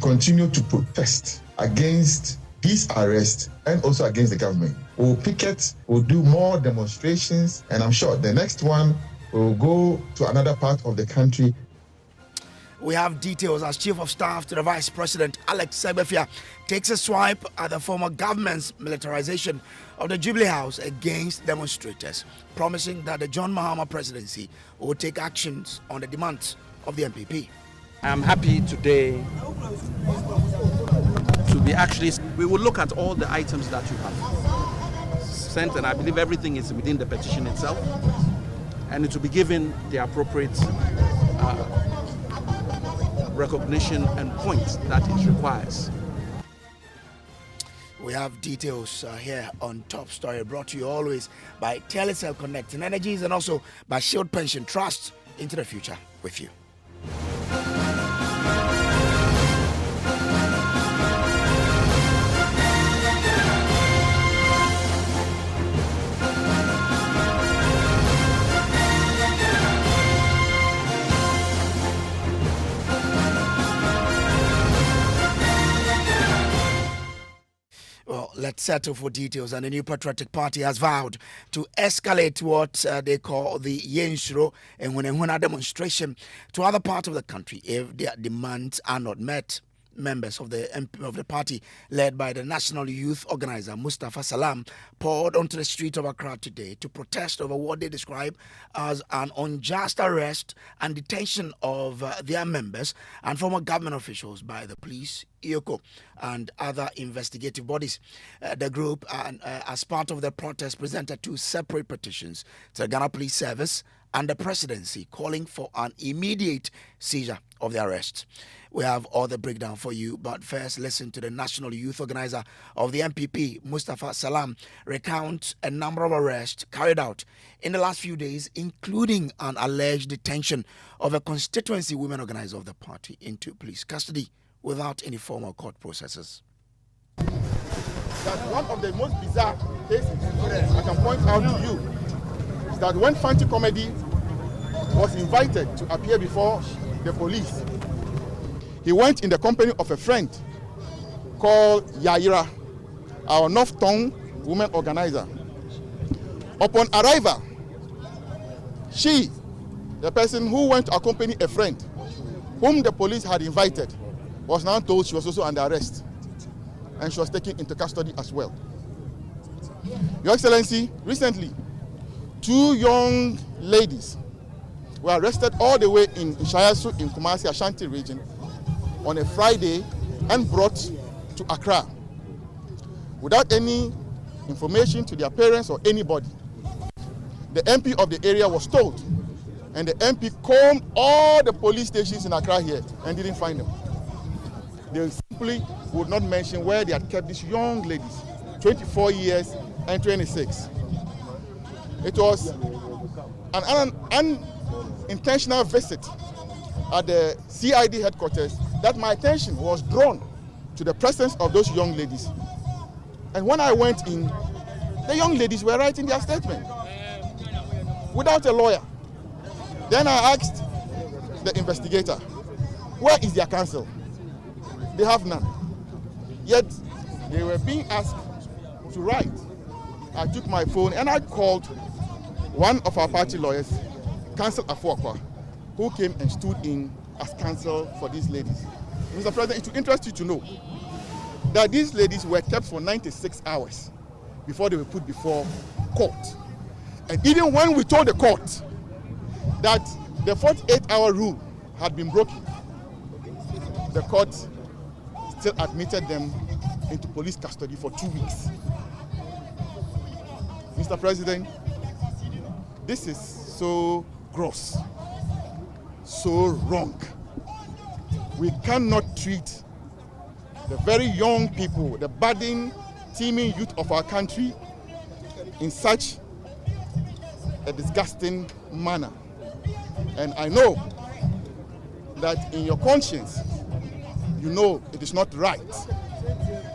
continue to protest against these arrests and also against the government. We'll picket, we'll do more demonstrations, and I'm sure the next one will go to another part of the country. We have details as Chief of Staff to the Vice President Alex Segbefia takes a swipe at the former government's militarization of the Jubilee House against demonstrators, promising that the John Mahama presidency will take actions on the demands of the MPP. I'm happy today to be we will look at all the items that you have sent, and I believe everything is within the petition itself, and it will be given the appropriate recognition and points that it requires. We have details here on Top Story, brought to you always by Telecel Connecting Energies and also by Shield Pension Trust. Into the future with you. Well, let's settle for details. And the New Patriotic Party has vowed to escalate what they call the Yenshiro and Wenehuna demonstration to other parts of the country if their demands are not met. Members of the party, led by the National Youth Organizer Mustafa Salam, poured onto the streets of Accra today to protest over what they describe as an unjust arrest and detention of their members and former government officials by the police, IOCO, and other investigative bodies. The group, as part of the protest, presented two separate petitions to the Ghana Police Service and the presidency, calling for an immediate seizure of the arrests. We have all the breakdown for you, but first listen to the National Youth Organizer of the MPP, Mustafa Salam, recount a number of arrests carried out in the last few days, including an alleged detention of a constituency women organizer of the party into police custody without any formal court processes. That one of the most bizarre cases I can point out to you is that when Fanti Comedy was invited to appear before the police, he went in the company of a friend called Yaira, our North Tongue women organizer. Upon arrival, she, the person who went to accompany a friend whom the police had invited, was now told she was also under arrest and she was taken into custody as well. Your Excellency, recently, two young ladies were arrested all the way in Ishayasu in Kumasi, Ashanti region, on a Friday and brought to Accra without any information to their parents or anybody. The MP of the area was told, and the MP combed all the police stations in Accra here and didn't find them. They simply would not mention where they had kept these young ladies, 24 years and 26. It was an unintentional visit at the CID headquarters that my attention was drawn to the presence of those young ladies. And when I went in, the young ladies were writing their statement without a lawyer. Then I asked the investigator, where is their counsel? They have none. Yet they were being asked to write. I took my phone and I called one of our party lawyers, Counsel Afuakwa, who came and stood in as counsel for these ladies. Mr. President, it will interest you to know that these ladies were kept for 96 hours before they were put before court. And even when we told the court that the 48-hour rule had been broken, the court still admitted them into police custody for 2 weeks. Mr. President, this is so gross, so wrong. We cannot treat the very young people, the budding, teeming youth of our country in such a disgusting manner. And I know that in your conscience, you know it is not right.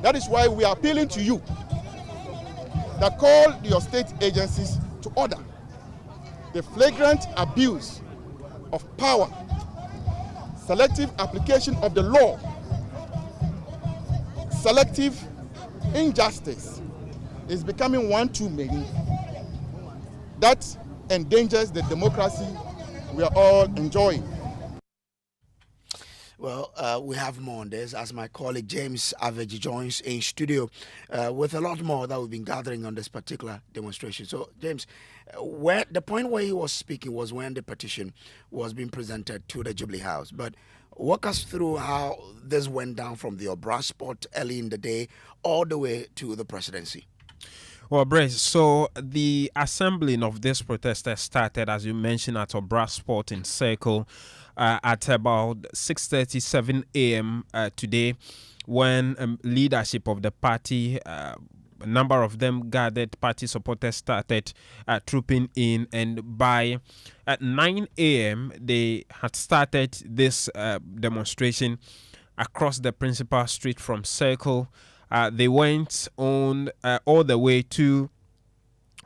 That is why we are appealing to you that call your state agencies to order the flagrant abuse of power, selective application of the law, selective injustice is becoming one too many. That endangers the democracy we are all enjoying. Well, we have more on this as my colleague James Aveji joins in studio with a lot more that we've been gathering on this particular demonstration. So, James, where the point where he was speaking was when the petition was being presented to the Jubilee House. But walk us through how this went down from the Obra spot early in the day all the way to the presidency. Well, Brace, so the assembling of this protesters started, as you mentioned, at Obra Sport in Circle at about 6:37 a.m. Today, when leadership of the party, a number of them gathered, party supporters started trooping in, and by 9 a.m. they had started this demonstration across the principal street from Circle. They went on all the way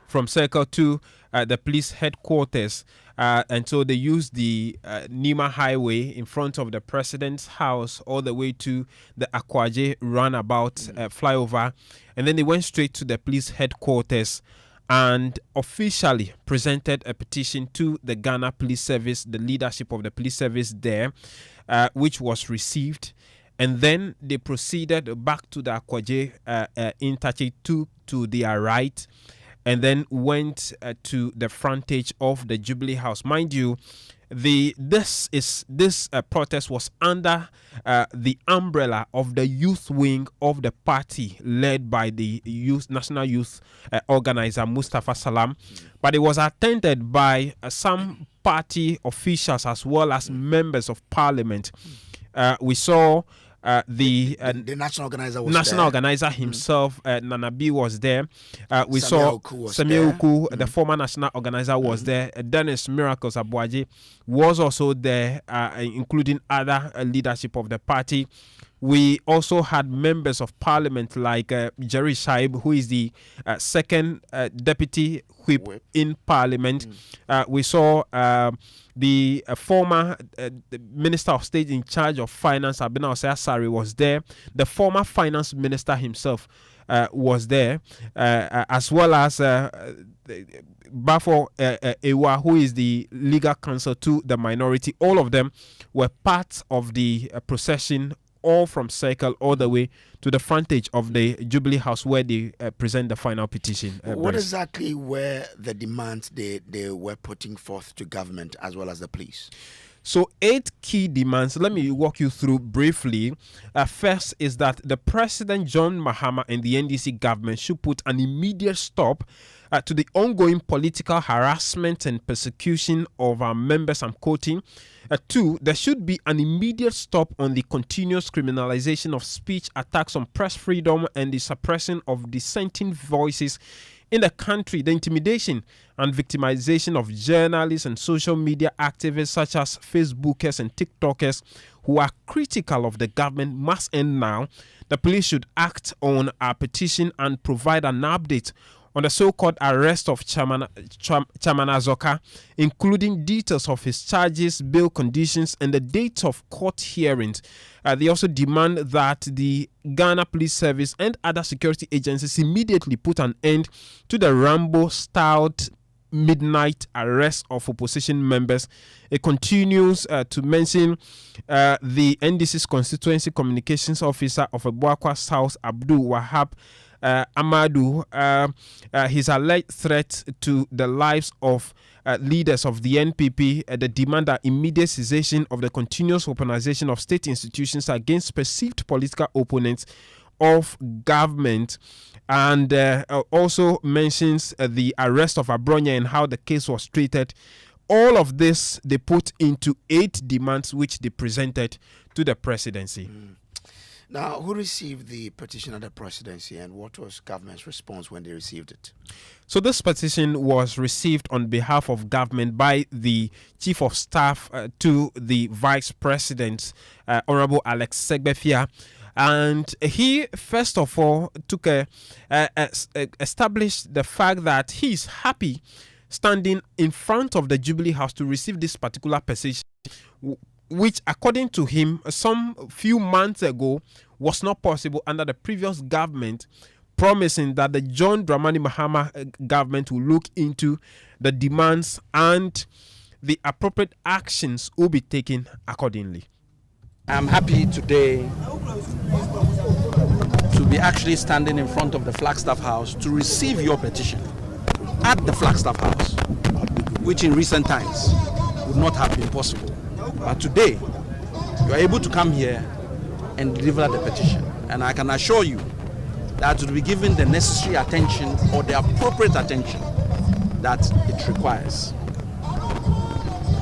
from Circle to the police headquarters, and so they used the Nima Highway in front of the president's house all the way to the Akwaje roundabout flyover, and then they went straight to the police headquarters and officially presented a petition to the Ghana Police Service, the leadership of the police service there, which was received. And then they proceeded back to the Akwaje interchange to their right, and then went to the frontage of the Jubilee House. Mind you, this protest was under the umbrella of the youth wing of the party, led by the national youth organizer Mustafa Salam, but it was attended by some party officials as well as members of parliament. We saw the national organizer was national there. organizer himself, Nanabi, was there. We Samuel saw Oku was Samuel there. Oku, the former national organizer, was there. Dennis Miracles Abuaji was also there, including other leadership of the party. We also had members of parliament like Jerry Shaib, who is the second deputy whip in parliament. We saw the former minister of state in charge of finance, Abena Osei-Asari, was there. The former finance minister himself was there, as well as Bafo Ewa, who is the legal counsel to the minority. All of them were part of the procession, all from Circle all the way to the frontage of the Jubilee House, where they present the final petition. What exactly were the demands they were putting forth to government as well as the police? So 8 key demands. Let me walk you through briefly. First is that the President John Mahama and the NDC government should put an immediate stop to the ongoing political harassment and persecution of our members. I'm quoting. 2, there should be an immediate stop on the continuous criminalization of speech, attacks on press freedom, and the suppression of dissenting voices in the country. The intimidation and victimization of journalists and social media activists such as Facebookers and TikTokers who are critical of the government must end now. The police should act on our petition and provide an update on the so-called arrest of Chairman Azoka, including details of his charges, bail conditions, and the dates of court hearings. They also demand that the Ghana Police Service and other security agencies immediately put an end to the Rambo-styled midnight arrest of opposition members. It continues to mention the NDC's constituency communications officer of Abuakwa South, Abdul Wahab Amadu, his alleged threat to the lives of leaders of the NPP, the demand that immediate cessation of the continuous weaponization of state institutions against perceived political opponents of government, and also mentions the arrest of Abronya and how the case was treated. All of this they put into 8 demands which they presented to the presidency. Now, who received the petition at the presidency, and what was government's response when they received it? So this petition was received on behalf of government by the Chief of Staff to the Vice President, Honorable Alex Segbefia. And he, first of all, established the fact that he is happy standing in front of the Jubilee House to receive this particular petition, which, according to him, some few months ago was not possible under the previous government, promising that the John Dramani Mahama government will look into the demands and the appropriate actions will be taken accordingly. I'm happy today to be actually standing in front of the Flagstaff House to receive your petition at the Flagstaff House, which in recent times would not have been possible. But today, you are able to come here and deliver the petition. And I can assure you that it will be given the necessary attention or the appropriate attention that it requires.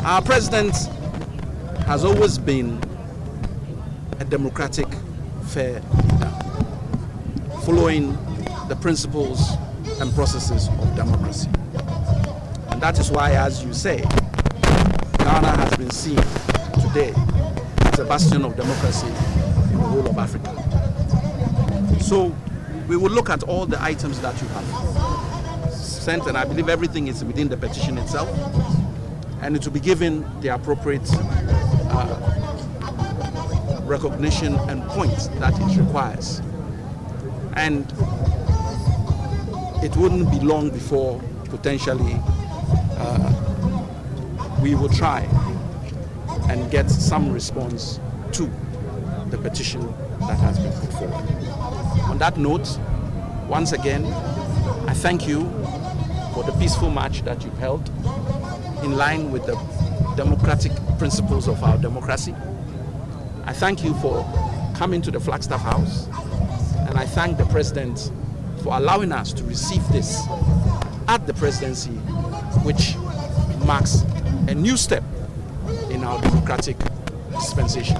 Our president has always been a democratic, fair leader, following the principles and processes of democracy. And that is why, as you say, Ghana has been seen today as a bastion of democracy in the whole of Africa. So we will look at all the items that you have sent, and I believe everything is within the petition itself, and it will be given the appropriate recognition and points that it requires. And it wouldn't be long before potentially we will try and get some response to the petition that has been put forward. On that note, once again, I thank you for the peaceful march that you've held in line with the democratic principles of our democracy. I thank you for coming to the Flagstaff House, and I thank the President for allowing us to receive this at the presidency, which marks a new step in our democratic dispensation.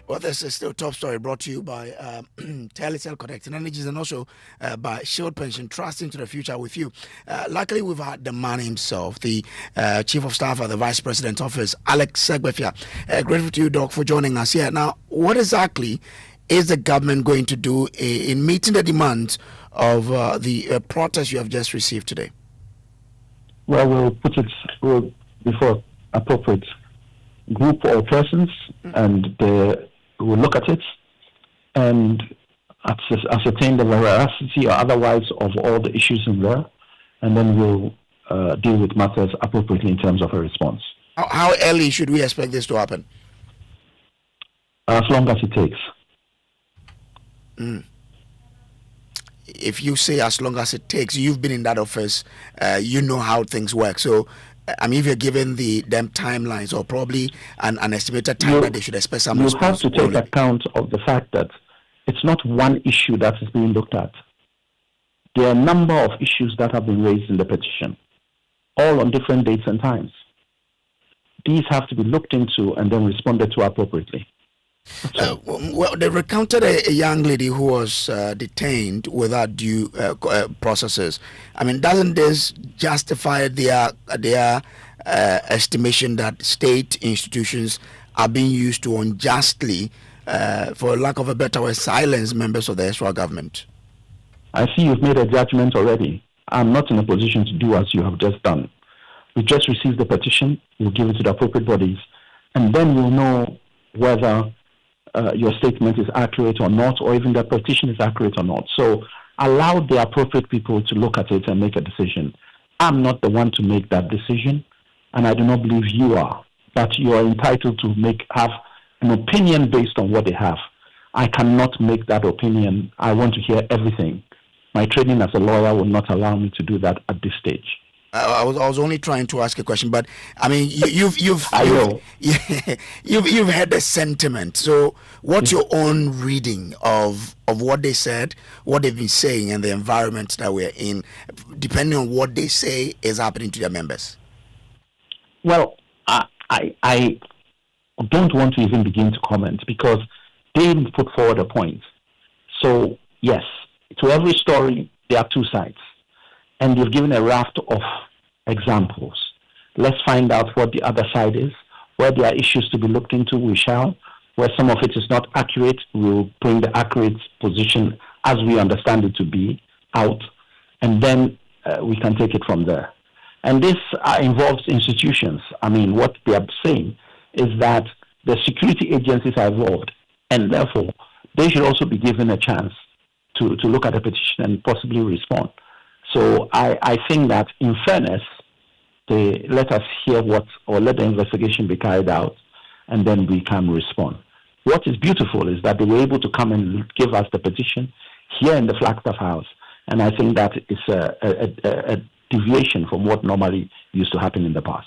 Well, this is still Top Story, brought to you by Telecel Connecting Energies and also by Shield Pension Trust into the Future with you. Luckily, we've had the man himself, the Chief of Staff at the Vice President's Office, Alex Segbefia. Grateful to you, Doc, for joining us here. Now, what exactly is the government going to do in meeting the demands of the protest you have just received today? Well, we'll put it before appropriate group or persons, and we'll look at it and ascertain the veracity or otherwise of all the issues in there, and then we'll deal with matters appropriately in terms of a response. How early should we expect this to happen? As long as it takes. If you say as long as it takes, you've been in that office, you know how things work. So, I mean, if you're given them timelines or probably an estimated time that they should expect some response. You have to take account of the fact that it's not one issue that is being looked at. There are a number of issues that have been raised in the petition, all on different dates and times. These have to be looked into and then responded to appropriately. Well, they recounted a young lady who was detained without due processes. I mean, doesn't this justify their estimation that state institutions are being used to unjustly, for lack of a better word, silence members of the Israel government? I see you've made a judgment already. I'm not in a position to do as you have just done. We just received the petition, we'll give it to the appropriate bodies, and then we'll know whether your statement is accurate or not, or even the petition is accurate or not. So allow the appropriate people to look at it and make a decision. I'm not the one to make that decision, and I do not believe you are. But you are entitled to have an opinion based on what they have. I cannot make that opinion. I want to hear everything. My training as a lawyer will not allow me to do that at this stage. I was only trying to ask a question, but I mean, you've heard the sentiment. So, what's your own reading of what they said, what they've been saying, and the environment that we're in, depending on what they say is happening to their members? Well, I don't want to even begin to comment because they put forward a point. So, yes, to every story there are two sides. And you've given a raft of examples. Let's find out what the other side is. Where there are issues to be looked into, we shall. Where some of it is not accurate, we'll bring the accurate position as we understand it to be out, and then we can take it from there. And this involves institutions. I mean, what they are saying is that the security agencies are involved, and therefore they should also be given a chance to look at the petition and possibly respond. So I think that, in fairness, they let us hear let the investigation be carried out, and then we can respond. What is beautiful is that they were able to come and give us the petition here in the Flagstaff House, and I think that is a deviation from what normally used to happen in the past.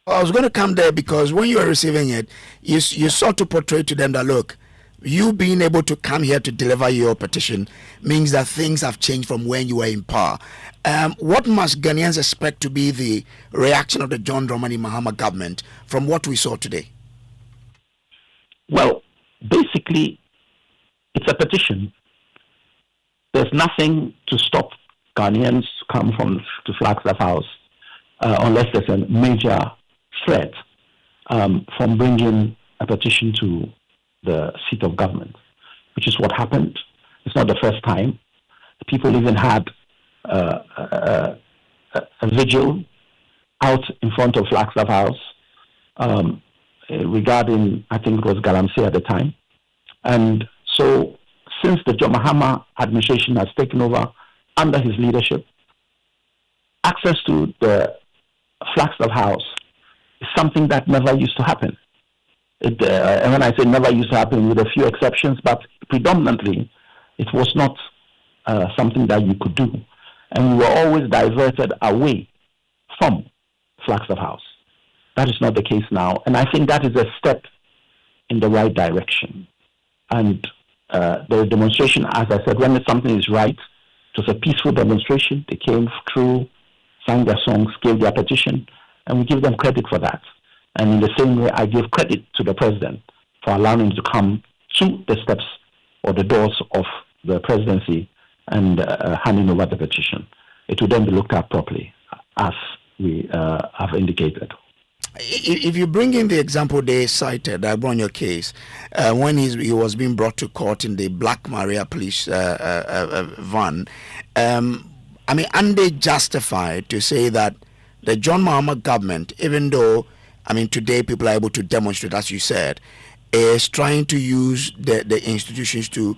I was going to come there because when you were receiving it, you sought to portray to them that, look, you being able to come here to deliver your petition means that things have changed from when you were in power. What must Ghanaians expect to be the reaction of the John Dramani Mahama government from what we saw today? Well, basically, it's a petition. There's nothing to stop Ghanaians come to Flagstaff House unless there's a major threat from bringing a petition to the seat of government, which is what happened. It's not the first time. People even had a vigil out in front of Flagstaff House regarding, I think it was Galamsey at the time. And so since the John Mahama administration has taken over under his leadership, access to the Flagstaff House is something that never used to happen. And when I say never used to happen, with a few exceptions, but predominantly it was not something that you could do. And we were always diverted away from Flagstaff House. That is not the case now. And I think that is a step in the right direction. And the demonstration, as I said, when something is right, it was a peaceful demonstration. They came through, sang their songs, gave their petition, and we give them credit for that. And in the same way, I give credit to the president for allowing him to come to the steps or the doors of the presidency and handing over the petition. It will then be looked at properly, as we have indicated. If you bring in the example they cited, I brought your case, when he was being brought to court in the Black Maria police van, I mean, aren't they justified to say that the John Mahama government, even though, I mean, today people are able to demonstrate, as you said, is trying to use the institutions to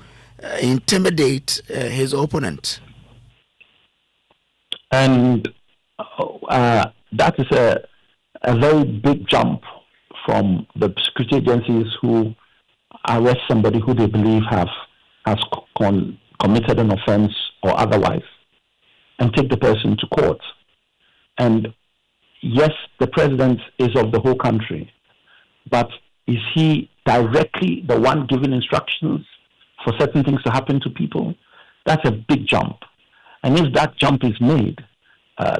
intimidate his opponent? And that is a very big jump from the security agencies who arrest somebody who they believe has committed an offense or otherwise and take the person to court. And yes, the president is of the whole country, but is he directly the one giving instructions for certain things to happen to people? That's a big jump. And if that jump is made,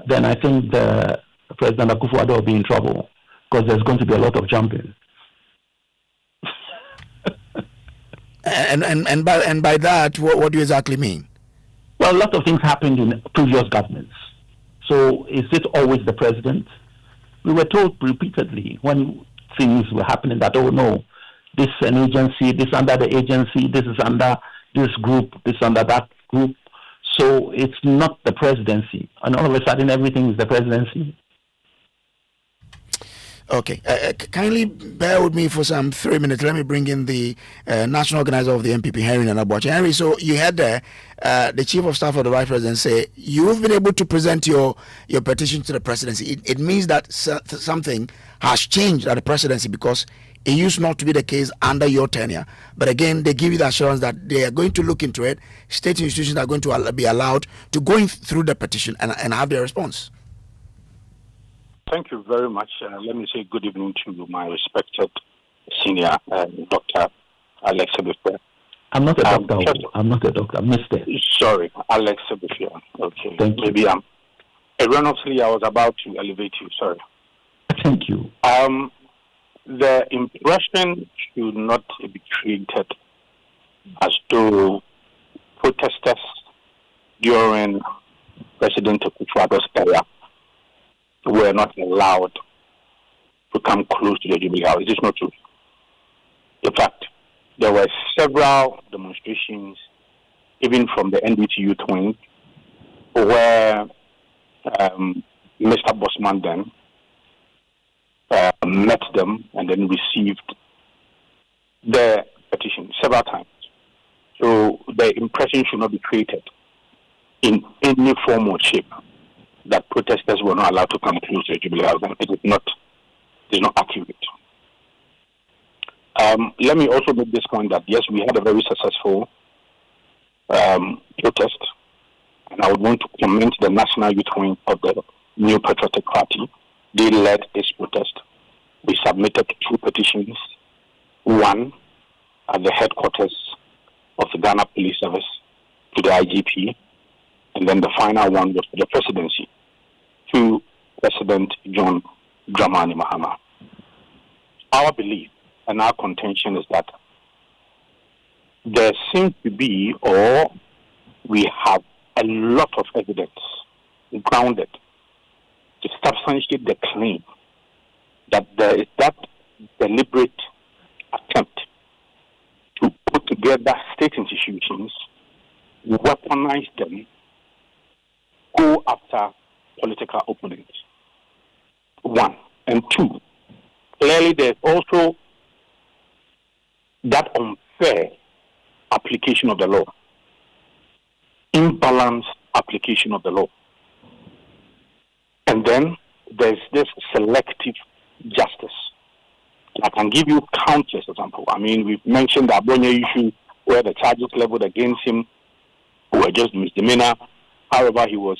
then I think the President Akufo-Addo will be in trouble, because there's going to be a lot of jumping. and by that, what do you exactly mean? Well, a lot of things happened in previous governments. So is it always the president? We were told repeatedly when things were happening that, oh no, this is an agency, this under the agency, this is under this group, this under that group. So it's not the presidency. And all of a sudden everything is the presidency. Okay, kindly bear with me for some 3 minutes. Let me bring in the national organizer of the MPP, Henry Nanabuachi. Henry, so you had the chief of staff of the vice president say you've been able to present your petition to the presidency. It means that something has changed at the presidency, because it used not to be the case under your tenure. But again, they give you the assurance that they are going to look into it. State institutions are going to be allowed to go through the petition and have their response. Thank you very much. Let me say good evening to my respected senior Dr. Alex Ebifia. I'm not a doctor. I'm not a doctor, Mr. Sorry, Alex Ebifia. Okay. Thank you. Maybe erroneously I was about to elevate you. Sorry. Thank you. The impression should not be created as though protesters during President Akufo-Addo's era were not allowed to come close to the Jubilee House. It is not true. In fact, there were several demonstrations, even from the NDC youth wing, where Mr. Bosman then met them and then received their petition several times. So the impression should not be created in any form or shape that protesters were not allowed to come close to the Jubilee House. It is not accurate. Let me also make this point that yes, we had a very successful protest, and I would want to commend the National Youth Wing of the New Patriotic Party. They led this protest. We submitted 2 petitions, one at the headquarters of the Ghana Police Service to the IGP, and then the final one was to the presidency, to President John Dramani Mahama. Our belief and our contention is that there seems to be, or we have a lot of evidence grounded to substantiate the claim that there is that deliberate attempt to put together state institutions, weaponize them, go after political opponents. 1. And 2, clearly there's also that unfair application of the law, imbalanced application of the law. And then there's this selective justice. I can give you countless examples. I mean, we've mentioned the Abonye issue where the charges leveled against him were just misdemeanor. However, he was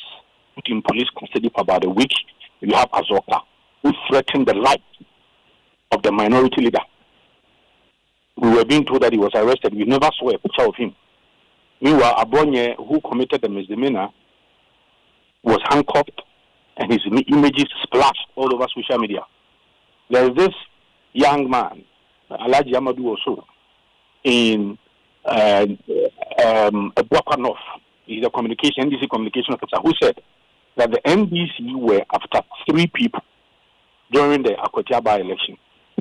put in police custody for about a week. You have Azoka, who threatened the life of the minority leader. We were being told that he was arrested. We never saw a picture of him. Meanwhile, Abonye, who committed the misdemeanor, was handcuffed and his images splashed all over social media. There's this young man, Alaji Amadou also, in Ebuakwa North. He's a NDC communication officer who said that the NDC were after 3 people during the Akwatia by-election.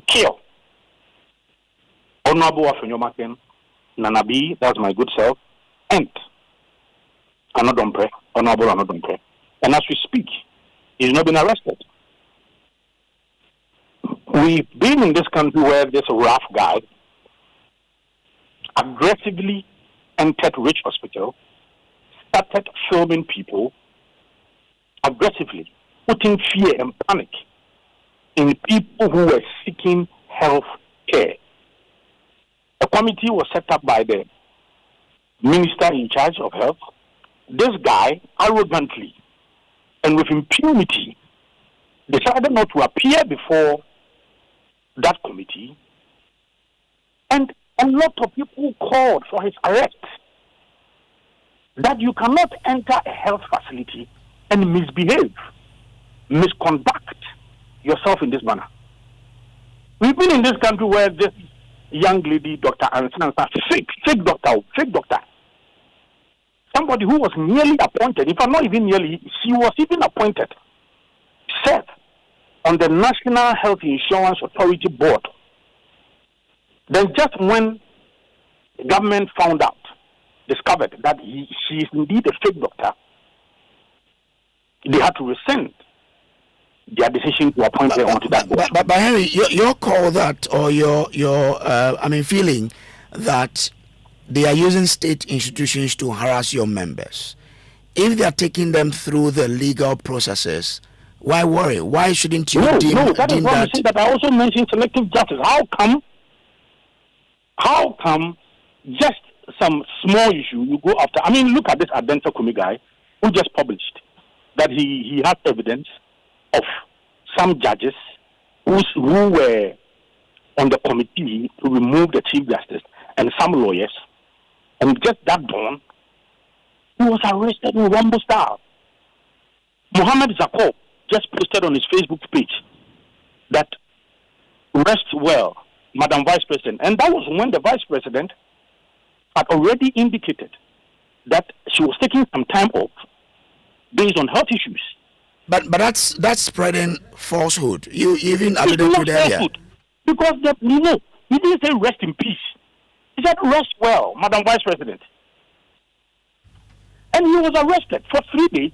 Kill. Honorable Afenyomaken, Nanabi, that's my good self, and Anodompe, Honorable Anodompe. And as we speak, he's not been arrested. We've been in this country where this rough guy aggressively entered Rich Hospital, started filming people, aggressively putting fear and panic in people who were seeking health care. A committee was set up by the minister in charge of health. This guy arrogantly and with impunity decided not to appear before that committee, and a lot of people called for his arrest. That you cannot enter a health facility and misconduct yourself in this manner. We've been in this country where this young lady, Dr. Ansansa, fake doctor, somebody who was nearly appointed, if I'm not even nearly, she was even appointed, said on the National Health Insurance Authority Board. Then just when the government discovered that she is indeed a fake doctor, they had to rescind their decision to appoint her onto that board. But Henry, your call that, or your feeling that they are using state institutions to harass your members. If they are taking them through the legal processes, why worry? Why shouldn't you deem that is why that I also mentioned selective justice. How come just some small issue you go after? I mean, look at this Adenta Kumi guy who just published that he had evidence of some judges who were on the committee to remove the Chief Justice and some lawyers, and just that dawn, he was arrested in Rumble style. Mohammed Zakob just posted on his Facebook page that rest well, Madam Vice President. And that was when the Vice President had already indicated that she was taking some time off based on health issues. But that's spreading falsehood. You even alluded to that. Because He didn't say rest in peace. He said rest well, Madam Vice President. And he was arrested for 3 days.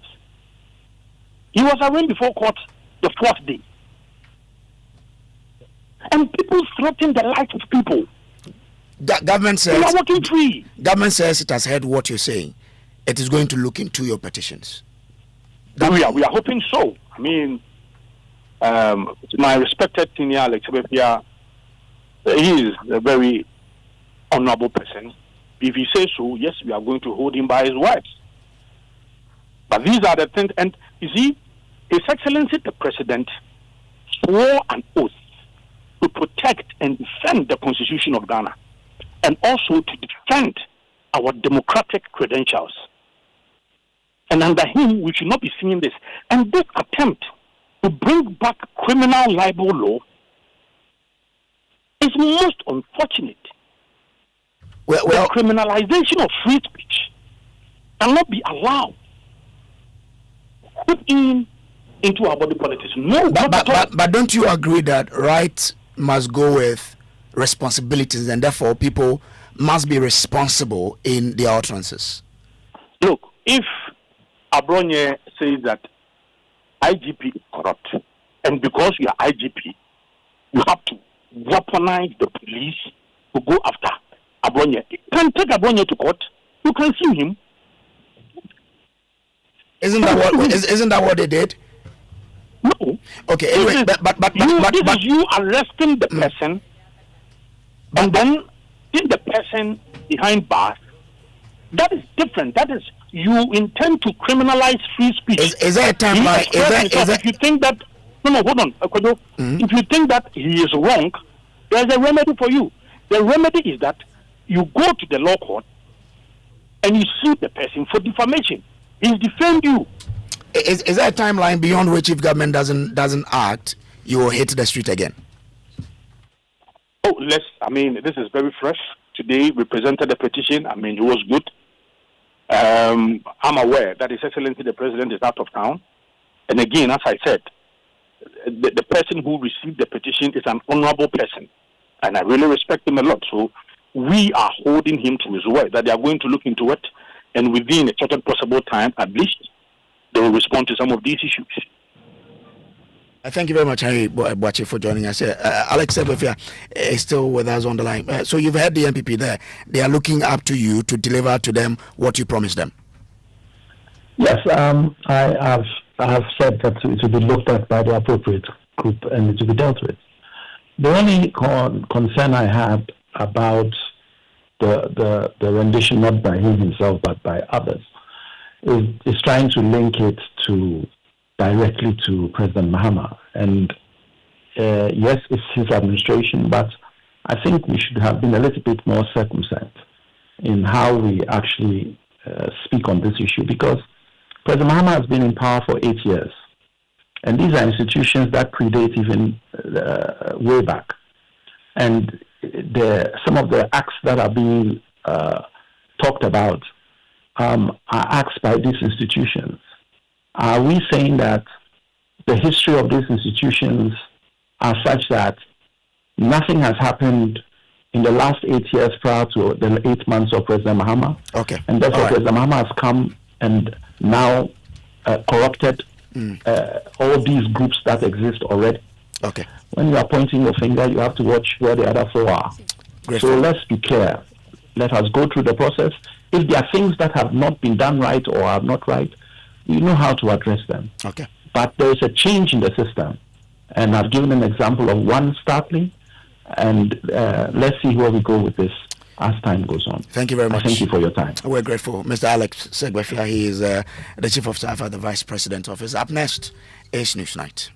He was arraigned before court the 4th day. And people threaten the lives of people. Government says they are walking free. Government says it has heard what you're saying. It is going to look into your petitions. We are hoping so. I mean, my respected senior Alex Ebefia, he is a very honorable person. If he says so, yes, we are going to hold him by his words. But these are the things, and you see, His Excellency the President swore an oath to protect and defend the Constitution of Ghana, and also to defend our democratic credentials. And under him, we should not be seeing this. And this attempt to bring back criminal libel law is most unfortunate. Well, the criminalization of free speech cannot be allowed put into our body politics. No, but don't you agree that rights must go with responsibilities, and therefore people must be responsible in their utterances? Look, if Abronye says that IGP is corrupt, and because you are IGP, you have to weaponize the police to go after Abronye. You can take Abronye to court. You can sue him. Isn't that what they did? No. Okay. Anyway, but you arresting the person, and then in the person behind bars. That is different. That is, you intend to criminalize free speech. Is there a timeline? If you think that, hold on, Kojo. If you think that he is wrong, there's a remedy for you. The remedy is that you go to the law court and you sue the person for defamation. He's defamed you. Is there a timeline beyond which, if government doesn't act, you will hit the street again? Oh, this is very fresh. Today we presented the petition. It was good. I'm aware that His Excellency the President is out of town. And again, as I said, the person who received the petition is an honorable person. And I really respect him a lot. So we are holding him to his word that they are going to look into it. And within a certain possible time, at least, they will respond to some of these issues. Thank you very much, Henry Boache, for joining us here. Alex Ebefia is still with us on the line. So you've heard the MPP there. They are looking up to you to deliver to them what you promised them. Yes, I have said that it will be looked at by the appropriate group and it will be dealt with. The only concern I have about the rendition, not by him himself but by others, is trying to link it directly to President Mahama. And yes, it's his administration, but I think we should have been a little bit more circumspect in how we actually speak on this issue, because President Mahama has been in power for 8 years. And these are institutions that predate even way back. And some of the acts that are being talked about are acts by these institutions. Are we saying that the history of these institutions are such that nothing has happened in the last 8 years prior to the 8 months of President Mahama? Okay. And therefore President Mahama has come and now corrupted all these groups that exist already. Okay. When you are pointing your finger, you have to watch where the other four are. So let's be clear. Let us go through the process. If there are things that have not been done right or are not right, we know how to address them. Okay. But there is a change in the system. And I've given an example of one startling. And let's see where we go with this as time goes on. Thank you very much. Thank you for your time. We're grateful. Mr. Alex Segbefia, he is the Chief of Staff at the Vice President's Office. Up next is Newsnight.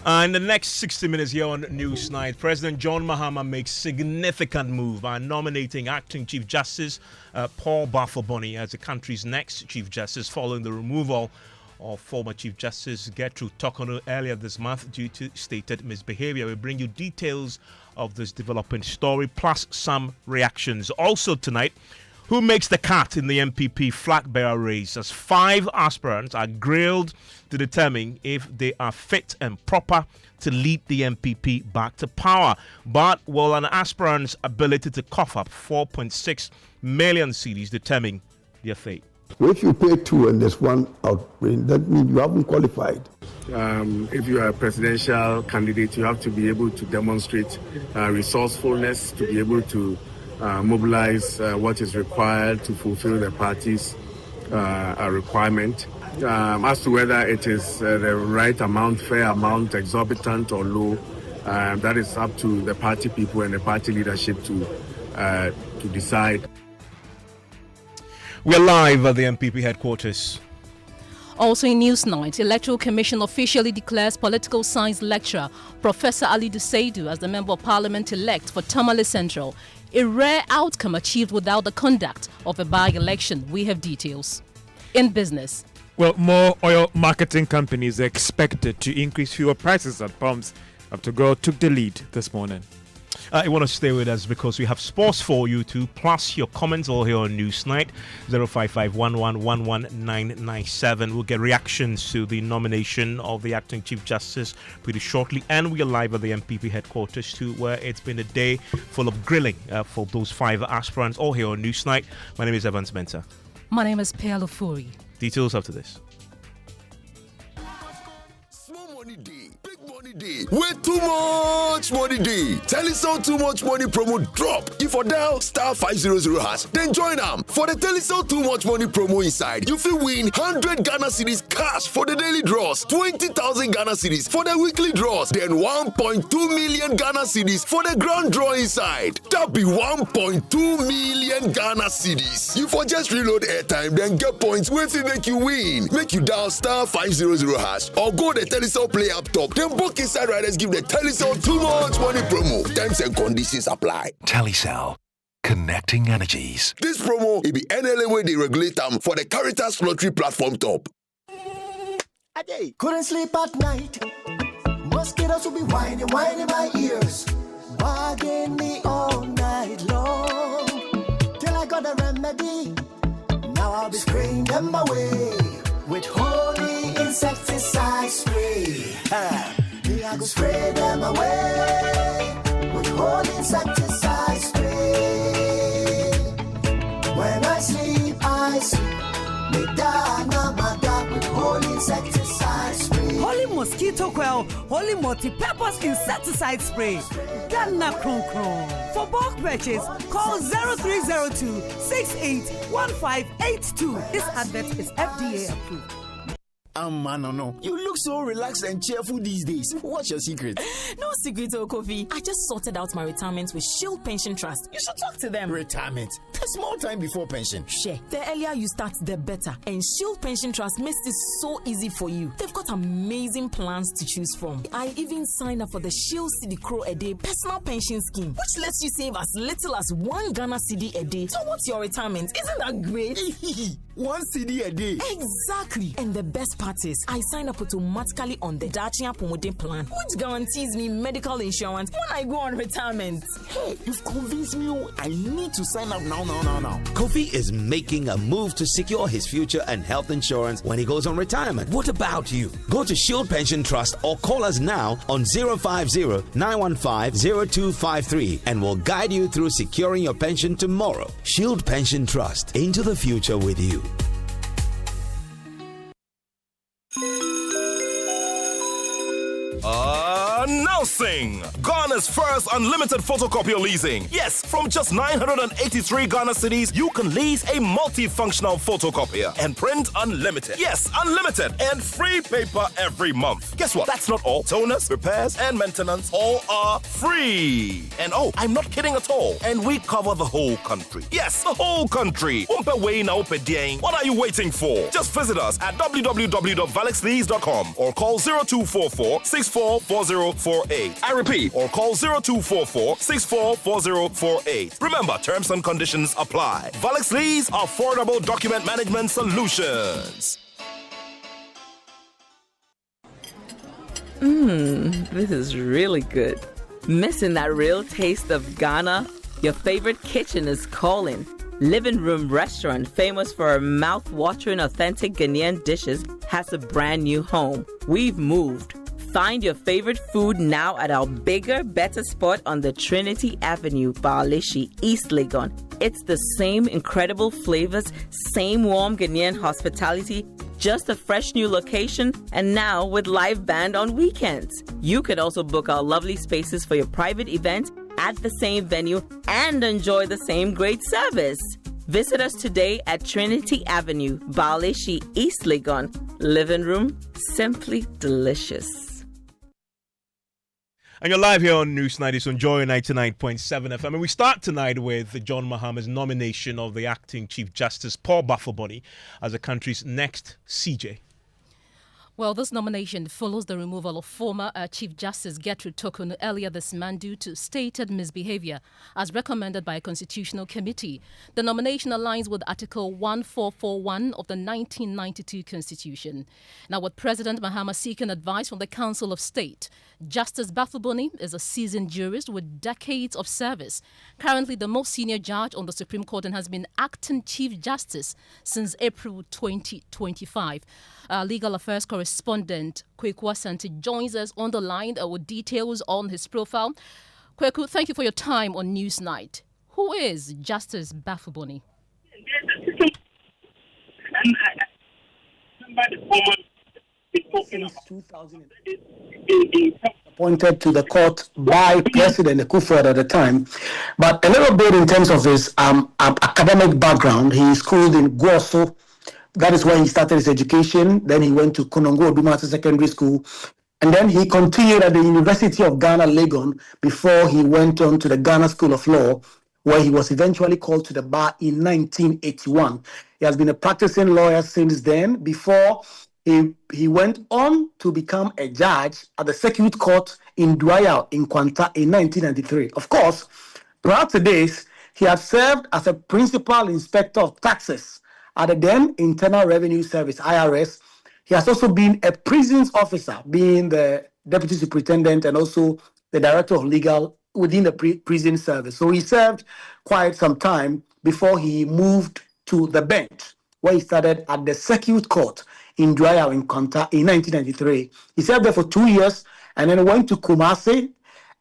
In the next 60 minutes here on Newsnight, President John Mahama makes significant move by nominating acting Chief Justice Paul Bafoboni as the country's next Chief Justice following the removal of former Chief Justice Gertrude Torkornoo earlier this month due to stated misbehavior. We bring you details of this developing story plus some reactions. Also tonight, who makes the cut in the MPP flag bearer race as 5 aspirants are grilled to determine if they are fit and proper to lead the MPP back to power. But will an aspirant's ability to cough up 4.6 million cedis determine their fate? If you pay 2 and there's 1 out, that means you haven't qualified. If you are a presidential candidate, you have to be able to demonstrate resourcefulness, to be able to mobilize what is required to fulfill the party's requirement. As to whether it is the right amount, fair amount, exorbitant or low, that is up to the party people and the party leadership to decide. We're live at the MPP headquarters. Also in Newsnight, Electoral Commission officially declares political science lecturer Professor Ali Duseidu as the Member of Parliament-elect for Tamale Central. A rare outcome achieved without the conduct of a by-election. We have details. In business. Well, more oil marketing companies are expected to increase fuel prices at pumps after Girl took the lead this morning. You want to stay with us because we have sports for you too, plus your comments all here on Newsnight. 05511119997. We'll get reactions to the nomination of the acting Chief Justice pretty shortly, and we are live at the MPP headquarters too, where it's been a day full of grilling for those 5 aspirants all here on Newsnight. My name is Mensah. My name is Ofori. Details after this. Day. Where too much money day. Telecel too much money promo drop. If for dial *500#, then join them for the Telecel too much money promo inside. You feel win 100 Ghana cedis cash for the daily draws, 20,000 Ghana cedis for the weekly draws, then 1.2 million Ghana cedis for the grand draw inside. That be 1.2 million Ghana cedis. You for just reload airtime, then get points with it make you win. Make you dial *500# or go the Telecel Play app top. Then book inside riders give the Telecel too much money promo. Terms and conditions apply. Telecel, connecting energies. This promo will be NLA where they regulate them for the Caritas Lottery platform top. Couldn't sleep at night. Mosquitoes will be whining my ears, bugging me all night long. Till I got a remedy. Now I'll be spraying them away with holy insecticide spray. I go spray them away with holy insecticide spray. When I sleep, me dana with holy insecticide spray. Holy mosquito coil, holy multi-purpose insecticide spray. Dana kron kron. For bulk purchase, call 0302 681582. This advert is FDA approved. No. You look so relaxed and cheerful these days. What's your secret? No secret, Kofi. I just sorted out my retirement with Shield Pension Trust. You should talk to them. Retirement? A small time before pension. Sure. The earlier you start, the better. And Shield Pension Trust makes this so easy for you. They've got amazing plans to choose from. I even signed up for the Shield Cedi Crow a day personal pension scheme, which lets you save as little as 1 Ghana cedi a day towards your retirement. Isn't that great? 1 cedi a day. Exactly. And the best part is, I sign up automatically on the Dachia Pomoden plan, which guarantees me medical insurance when I go on retirement. Hey, you've convinced me. I need to sign up now. Kofi is making a move to secure his future and health insurance when he goes on retirement. What about you? Go to Shield Pension Trust or call us now on 050-915-0253 and we'll guide you through securing your pension tomorrow. Shield Pension Trust, into the future with you. Announcing Ghana's first unlimited photocopier leasing. Yes, from just 983 Ghana cedis, you can lease a multifunctional photocopier and print unlimited. Yes, unlimited and free paper every month. Guess what? That's not all. Toners, repairs, and maintenance all are free. And oh, I'm not kidding at all. And we cover the whole country. Yes, the whole country. What are you waiting for? Just visit us at www.valexlease.com or call 0244 644048. I repeat, or call 0244 644048. Remember, terms and conditions apply. Valex Lease, affordable document management solutions. This is really good. Missing that real taste of Ghana? Your favorite kitchen is calling. Living Room Restaurant, famous for our mouth-watering authentic Ghanaian dishes, has a brand new home. We've moved. Find your favorite food now at our bigger, better spot on the Trinity Avenue, Baalishi, East Legon. It's the same incredible flavors, same warm Ghanaian hospitality, just a fresh new location, and now with live band on weekends. You could also book our lovely spaces for your private event at the same venue and enjoy the same great service. Visit us today at Trinity Avenue, Baalishi, East Legon. Living room, simply delicious. And you're live here on Newsnight. It's on Joy 99.7 FM. And we start tonight with John Mahama's nomination of the acting Chief Justice Paul Bafoboni as the country's next CJ. Well, this nomination follows the removal of former Chief Justice Gertrude Tokunu earlier this month due to stated misbehavior, as recommended by a constitutional committee. The nomination aligns with Article 1441 of the 1992 Constitution. Now, with President Mahama seeking advice from the Council of State, Justice Bafoboni is a seasoned jurist with decades of service. Currently, the most senior judge on the Supreme Court and has been acting Chief Justice since April 2025. Legal Affairs correspondent Kweku Asante joins us on the line with details on his profile. Kweku, thank you for your time on Newsnight. Who is Justice Bafoboni? Since 2008, appointed to the court by President Akufo-Addo at the time. But a little bit in terms of his academic background, he schooled in Gwoso. That is where he started his education. Then he went to Konongo Odumase Secondary School. And then he continued at the University of Ghana, Legon, before he went on to the Ghana School of Law, where he was eventually called to the bar in 1981. He has been a practicing lawyer since then, before he went on to become a judge at the Circuit Court in Dwyer in Kwanta in 1993. Of course, prior to this, he had served as a principal inspector of taxes at the then Internal Revenue Service, IRS. He has also been a prisons officer, being the deputy superintendent and also the director of legal within the prison service. So he served quite some time before he moved to the bench, where he started at the Circuit Court in Dwyer in Kwanta in 1993. He served there for 2 years and then went to Kumasi.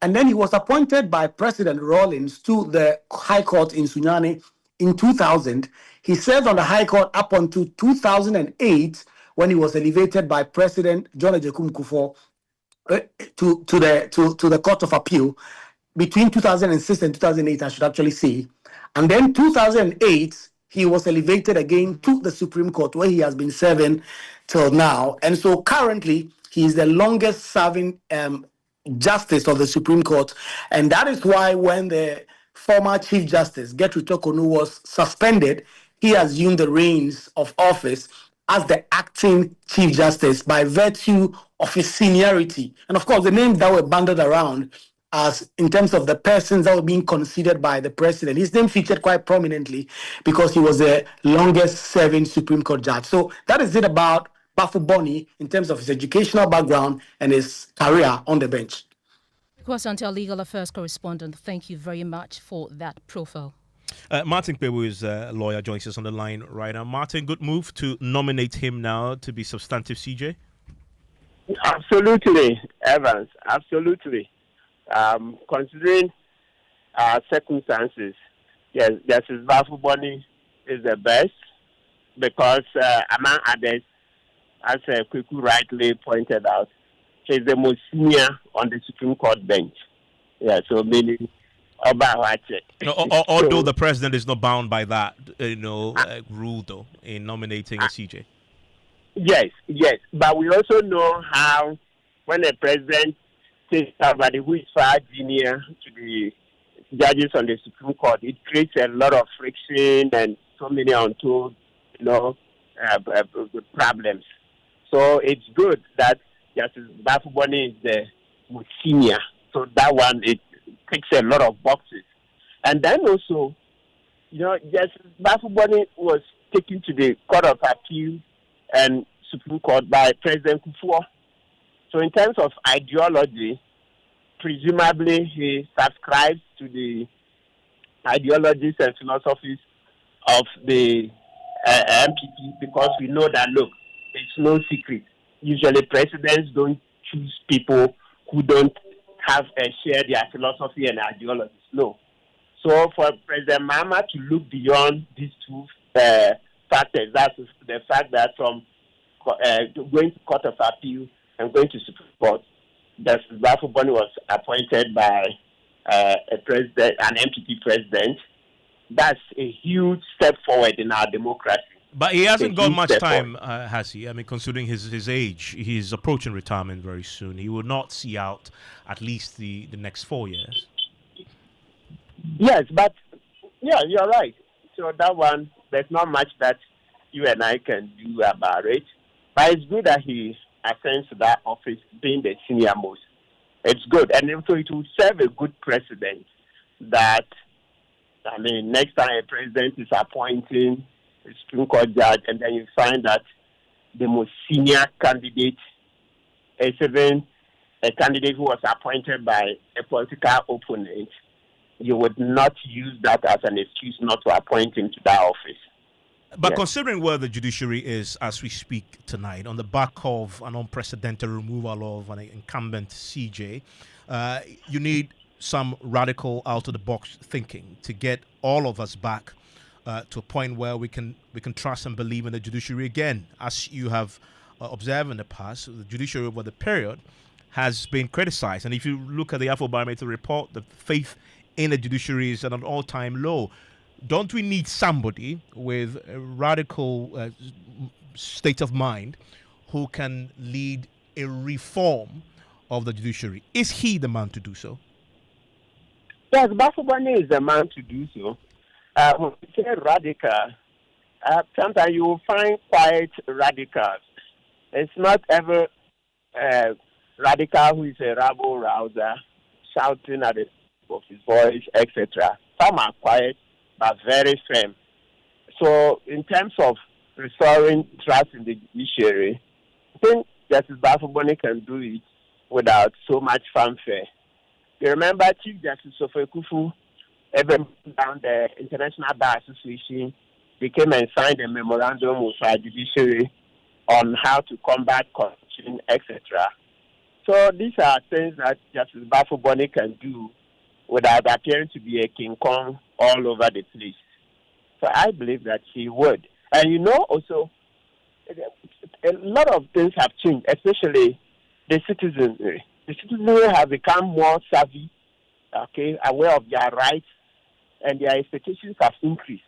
And then he was appointed by President Rawlings to the High Court in Sunyani in 2000. He served on the High Court up until 2008 when he was elevated by President John Ejekum Kufuor to the Court of Appeal between 2006 and 2008, I should actually say. And then 2008, he was elevated again to the Supreme Court, where he has been serving till now. And so currently, he is the longest serving justice of the Supreme Court. And that is why when the former Chief Justice Gertrude Tokunu was suspended, he assumed the reins of office as the acting Chief Justice by virtue of his seniority. And of course, the names that were bandied around as in terms of the persons that were being considered by the president, his name featured quite prominently because he was the longest serving Supreme Court judge. So that is it about Bafoboni in terms of his educational background and his career on the bench. Asante, our legal affairs correspondent, thank you very much for that profile. Martin Kpebu is a lawyer, joins us on the line right now. Martin, good move to nominate him now to be substantive CJ? Absolutely, Evans, absolutely. Considering circumstances, yes, Justice Bafoboni is the best because, among others, as Kweku rightly pointed out, he's the most senior on the Supreme Court bench. Yeah, so meaning although the president is not bound by that, rule though in nominating a CJ. Yes, but we also know how when the president takes somebody who is far junior to the judges on the Supreme Court, it creates a lot of friction and so many untold, problems. So it's good that Justice Bafuboni is the most senior. So that one, it ticks a lot of boxes. And then also, Justice Bafuboni was taken to the Court of Appeal and Supreme Court by President Kufuor. So in terms of ideology, presumably he subscribes to the ideologies and philosophies of the MPP, because we know that, look, it's no secret. Usually presidents don't choose people who don't have share their philosophy and ideologies. No. So for President Mahama to look beyond these two factors, that's the fact that from going to Court of Appeal and going to Supreme Court, Justice Bafuboni was appointed by an MPP president. That's a huge step forward in our democracy. But he hasn't got much time, has he? I mean, considering his age, he's approaching retirement very soon. He will not see out at least the next 4 years. Yes, but you're right. So that one, there's not much that you and I can do about it. But it's good that he ascends to that office being the senior most. It's good. And so it will serve a good precedent that, next time a president is appointing a Supreme Court judge, and then you find that the most senior candidate is even a candidate who was appointed by a political opponent, you would not use that as an excuse not to appoint him to that office. But considering where the judiciary is as we speak tonight, on the back of an unprecedented removal of an incumbent CJ, you need some radical out-of-the-box thinking to get all of us back to a point where we can trust and believe in the judiciary again. As you have observed in the past, the judiciary over the period has been criticized. And if you look at the Afrobarometer report, the faith in the judiciary is at an all-time low. Don't we need somebody with a radical state of mind who can lead a reform of the judiciary? Is he the man to do so? Yes, Bafuboni is the man to do so. When you say radical, sometimes you will find quiet radicals. It's not ever radical who is a rabble-rouser, shouting at the top of his voice, etc. Some are quiet, but very firm. So in terms of restoring trust in the judiciary, I think Justice Bafuboni can do it without so much fanfare. You remember Chief Justice Ofori Kufu, even down the International Bar Association, they came and signed a memorandum with our judiciary on how to combat corruption, etc. So these are things that Justice Bafuboni can do without appearing to be a King Kong all over the place. So I believe that he would. And also, a lot of things have changed, especially the citizenry. The citizenry have become more savvy, aware of their rights, and their expectations have increased.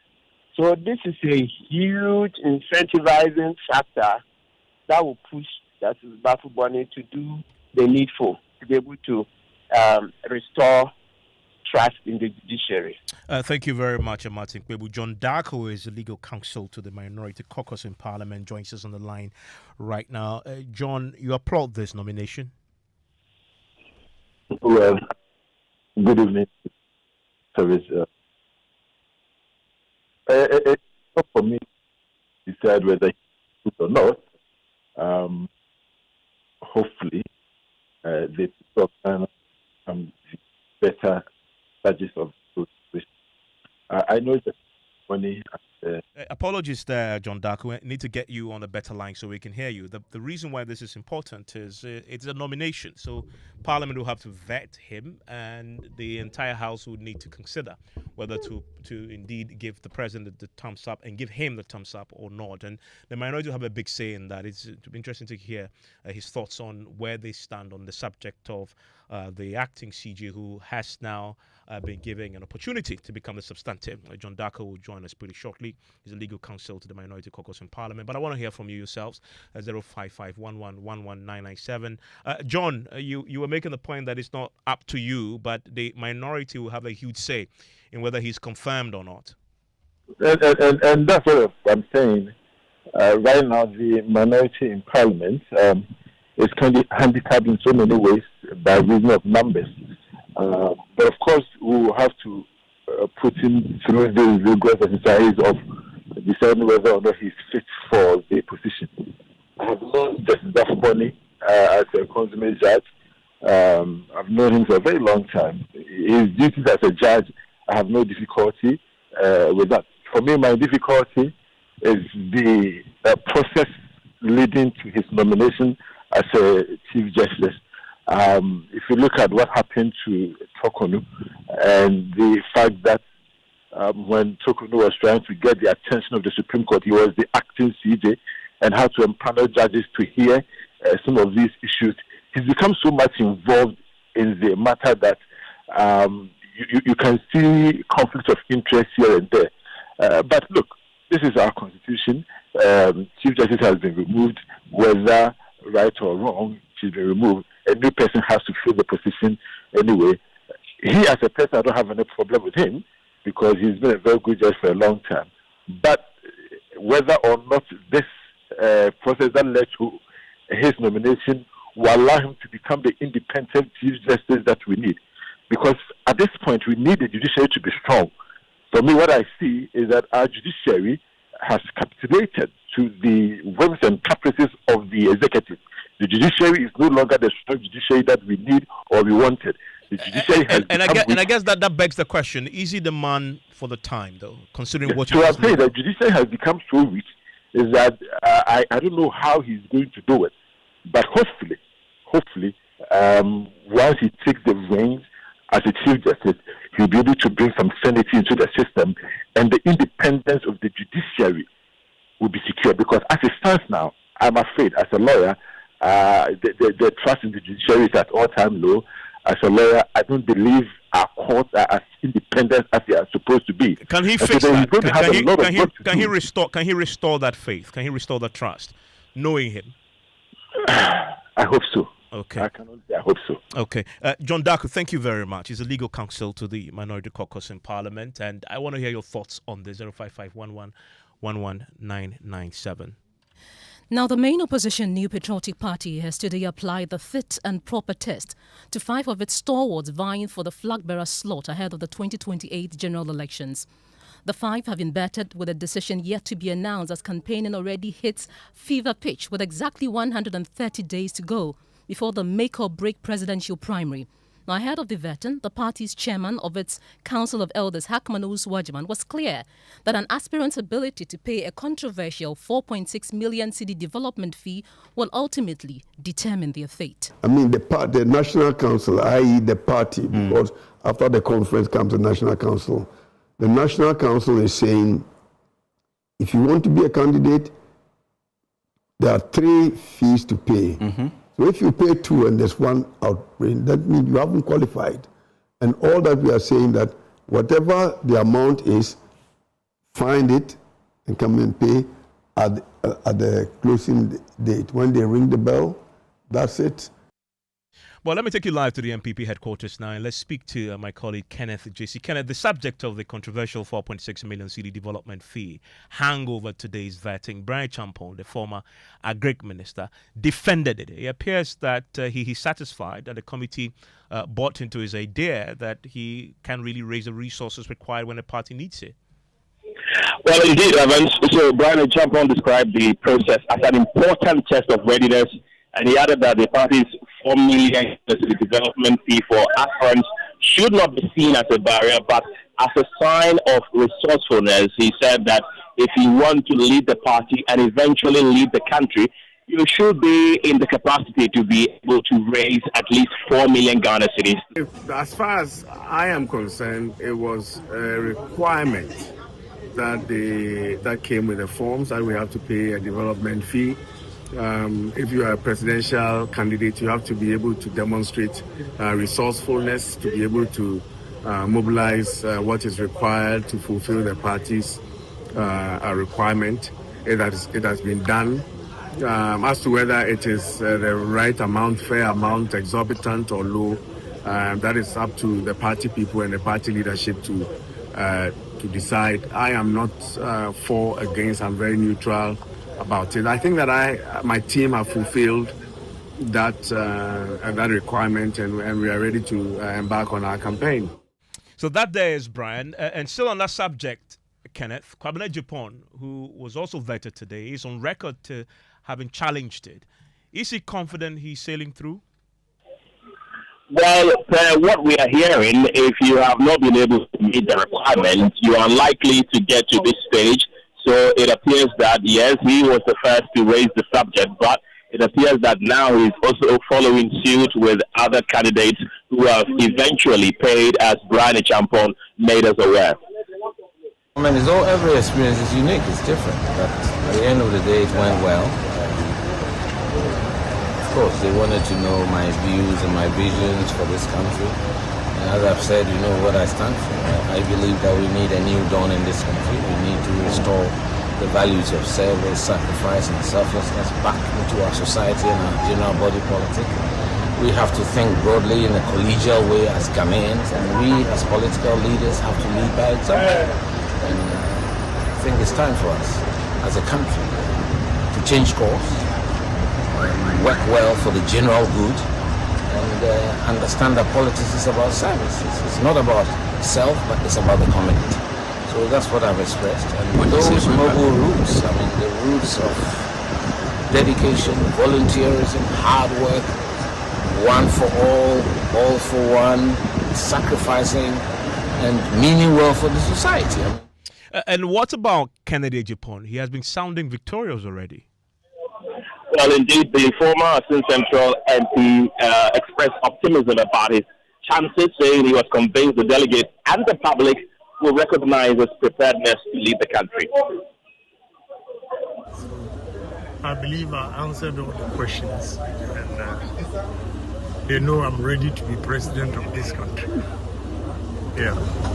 So this is a huge incentivizing factor that will push Justice Bafuboni to do the needful, to be able to restore trust in the judiciary. Thank you very much, Martin Kwebu. John Darko is the legal counsel to the Minority Caucus in Parliament, joins us on the line right now. John, you applaud this nomination? Well, good evening, service. It's not for me to decide whether it's good or not. Hopefully, the people can better judges of the I know that money Apologies there, John Darko. We need to get you on a better line so we can hear you. The reason why this is important is it's a nomination. So Parliament will have to vet him, and the entire House would need to consider whether to indeed give the President the thumbs up and give him the thumbs up or not. And the minority will have a big say in that. It's interesting to hear his thoughts on where they stand on the subject of the acting CJ, who has now been given an opportunity to become the substantive. John Darko will join us pretty shortly. He's a legal counsel to the Minority Caucus in Parliament. But I want to hear from you yourselves. 055-11-11997. John, you were making the point that it's not up to you, but the minority will have a huge say in whether he's confirmed or not. And that's what I'm saying. Right now, the minority in Parliament is kind of handicapped in so many ways by reason of numbers. But of course, we will have to put him through the rigorous exercise of deciding whether or not he's fit for the position. I have known Justice Ofori as a consummate judge. I've known him for a very long time. His duties as a judge, I have no difficulty with that. For me, my difficulty is the process leading to his nomination as a Chief Justice. If you look at what happened to Tokonu and the fact that when Tokonu was trying to get the attention of the Supreme Court, he was the acting CJ and had to empanel judges to hear some of these issues. He's become so much involved in the matter that you can see conflicts of interest here and there. But look, this is our constitution. Chief Justice has been removed, whether right or wrong, she's been removed. A new person has to fill the position anyway. He, as a person, I don't have any problem with him because he's been a very good judge for a long time. But whether or not this process that led to his nomination will allow him to become the independent Chief Justice that we need. Because at this point, we need the judiciary to be strong. For me, what I see is that our judiciary has capitulated to the whims and caprices of the executive. The judiciary is no longer the strong judiciary that we need or we wanted. The judiciary and I guess that begs the question: is he the man for the time, though? Considering what so I'm saying, the judiciary has become so weak is that I don't know how he's going to do it, but hopefully, once he takes the reins as a Chief Justice, he'll be able to bring some sanity into the system, and the independence of the judiciary will be secure. Because as it stands now, I'm afraid, as a lawyer, the trust in the judiciary is at all-time low. As a lawyer, I don't believe our courts are as independent as they are supposed to be. Can he fix that? Can he restore that faith? Can he restore that trust, knowing him? I hope so. Okay. I hope so. Okay. John Darko, thank you very much. He's a legal counsel to the Minority Caucus in Parliament, and I want to hear your thoughts on the 055-11-11997. Now, the main opposition New Patriotic Party has today applied the fit and proper test to 5 of its stalwarts vying for the flag bearer slot ahead of the 2028 general elections. The 5 have been battered with a decision yet to be announced as campaigning already hits fever pitch with exactly 130 days to go before the make-or-break presidential primary. Now, ahead of the vetting, the party's chairman of its Council of Elders, Hakman Wajiman, was clear that an aspirant's ability to pay a controversial 4.6 million cedi development fee will ultimately determine their fate. I mean, the National Council, i.e. the party, because after the conference comes the National Council. The National Council is saying, if you want to be a candidate, there are 3 fees to pay. So if you pay 2 and there's 1 out, that means you haven't qualified. And all that we are saying that whatever the amount is, find it and come and pay at the closing date. When they ring the bell, that's it. Well, let me take you live to the MPP headquarters now, and let's speak to my colleague Kenneth JC. Kenneth, the subject of the controversial 4.6 million cedi development fee hang over today's vetting. Brian Champon, the former Agric Minister, defended it. It appears that he's satisfied that the committee bought into his idea that he can really raise the resources required when the party needs it. Well, indeed, Evans. So Brian Champon described the process as an important test of readiness, and he added that the party's 4 million development fee for aspirants should not be seen as a barrier, but as a sign of resourcefulness, he said that if you want to lead the party and eventually lead the country, you should be in the capacity to be able to raise at least 4 million Ghana cedis. As far as I am concerned, it was a requirement that came with the forms that we have to pay a development fee. If you are a presidential candidate, you have to be able to demonstrate resourcefulness, to be able to mobilize what is required to fulfill the party's requirement. It has been done. As to whether it is the right amount, fair amount, exorbitant or low, that is up to the party people and the party leadership to decide. I am not for, against. I'm very neutral about it. I think that my team have fulfilled that requirement, and we are ready to embark on our campaign. So that there is Brian, and still on that subject, Kenneth, Kwabena Japan, who was also vetted today, is on record to having challenged it. Is he confident he's sailing through? Well, what we are hearing, if you have not been able to meet the requirements, you are likely to get to this stage. So it appears that, yes, he was the first to raise the subject, but it appears that now he's also following suit with other candidates who have eventually paid, as Brian Champon made us aware. I mean, every experience is unique, it's different, but at the end of the day, it went well. Of course, they wanted to know my views and my visions for this country. And as I've said, you know what I stand for. I believe that we need a new dawn in this country. We need to restore the values of service, sacrifice, and selflessness back into our society and our general body politic. We have to think broadly in a collegial way as Ghanaians, and we as political leaders have to lead by example. And I think it's time for us as a country to change course, work well for the general good, and understand that politics is about service. It's not about self, but it's about the community. So that's what I've expressed. And with those noble roots, I mean, the roots of dedication, volunteerism, hard work, one for all for one, sacrificing, and meaning well for the society. And what about Kennedy Japan? He has been sounding victorious already. Well, indeed, the former Asin Central MP expressed optimism about his chances, saying he was convinced the delegates and the public will recognize his preparedness to lead the country. I believe I answered all the questions, and they know I'm ready to be president of this country. Yeah.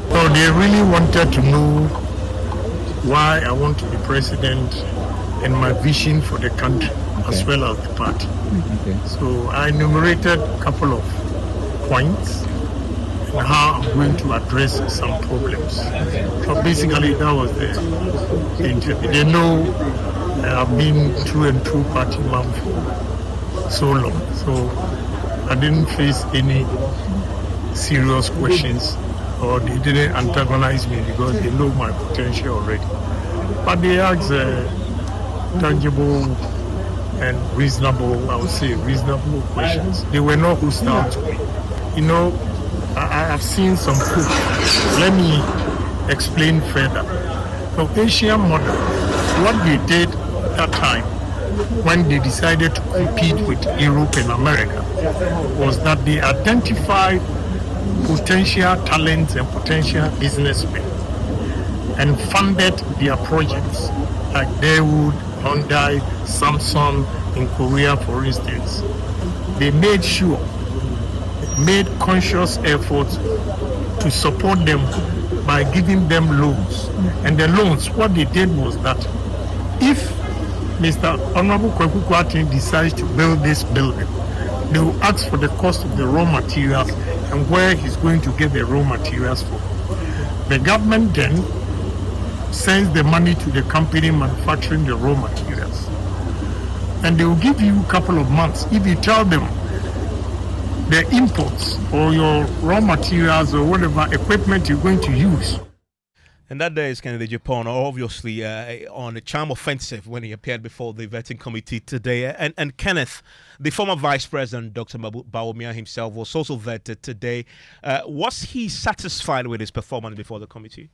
So they really wanted to know why I want to be president and my vision for the country, as well as the party. So I enumerated a couple of points and how I'm going to address some problems. So basically that was the interview. They know I've been through and through party man for so long. So I didn't face any serious questions, or they didn't antagonize me because they know my potential already. But they asked tangible and reasonable, I would say reasonable questions. They were not hostile to me. You know, I have seen some proof. Let me explain further. The Asian model, what they did that time when they decided to compete with Europe and America was that they identified potential talents and potential businessmen and funded their projects like Daewoo, Hyundai, Samsung in Korea, for instance. They made sure, made conscious efforts to support them by giving them loans. And the loans, what they did was that if Mr. Honorable Kwaku Kwarteng decides to build this building, they will ask for the cost of the raw materials and where he's going to get the raw materials from. The government then sends the money to the company manufacturing the raw materials. And they will give you a couple of months. If you tell them the imports or your raw materials or whatever equipment you're going to use. And that day is Kennedy Japan, obviously on a charm offensive when he appeared before the vetting committee today. And Kenneth, the former Vice President, Dr. Bawumia himself, was also vetted today. Was he satisfied with his performance before the committee?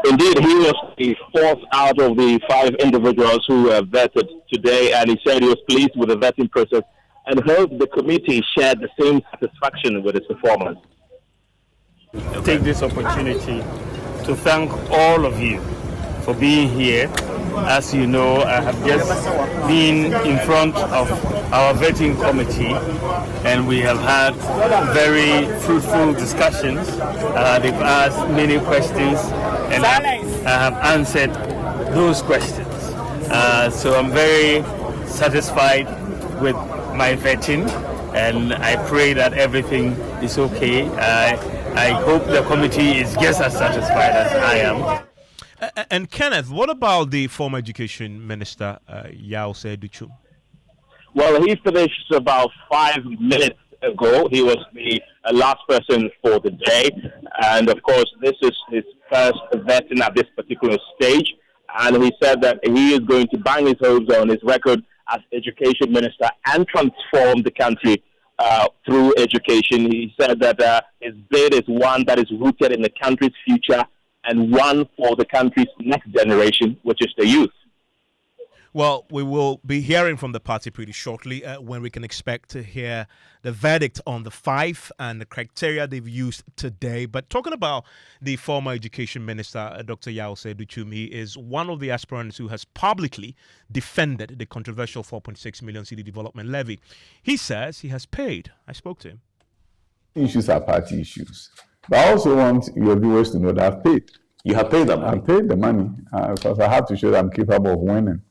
Indeed, he was the fourth out of the 5 individuals who were vetted today, and he said he was pleased with the vetting process and hoped the committee shared the same satisfaction with his performance. Take this opportunity to thank all of you for being here. As you know, I have just been in front of our vetting committee and we have had very fruitful discussions. They've asked many questions and I have answered those questions. So I'm very satisfied with my vetting and I pray that everything is okay. I hope the committee is just as satisfied as I am. And Kenneth, what about the former Education Minister, Yao-Se Duchum? Well, he finished about 5 minutes ago. He was the last person for the day. And, of course, this is his first vetting at this particular stage. And he said that he is going to bang his hopes on his record as Education Minister and transform the country through education. He said that his bid is one that is rooted in the country's future and one for the country's next generation, which is the youth. Well, we will be hearing from the party pretty shortly when we can expect to hear the verdict on the 5 and the criteria they've used today. But talking about the former Education Minister, Dr. Yao-Se Duchum, he is one of the aspirants who has publicly defended the controversial 4.6 million cedi development levy. He says he has paid. I spoke to him. Issues are party issues. But I also want your viewers to know that I've paid. You have paid the money? I've paid the money because I have to show that I'm capable of winning.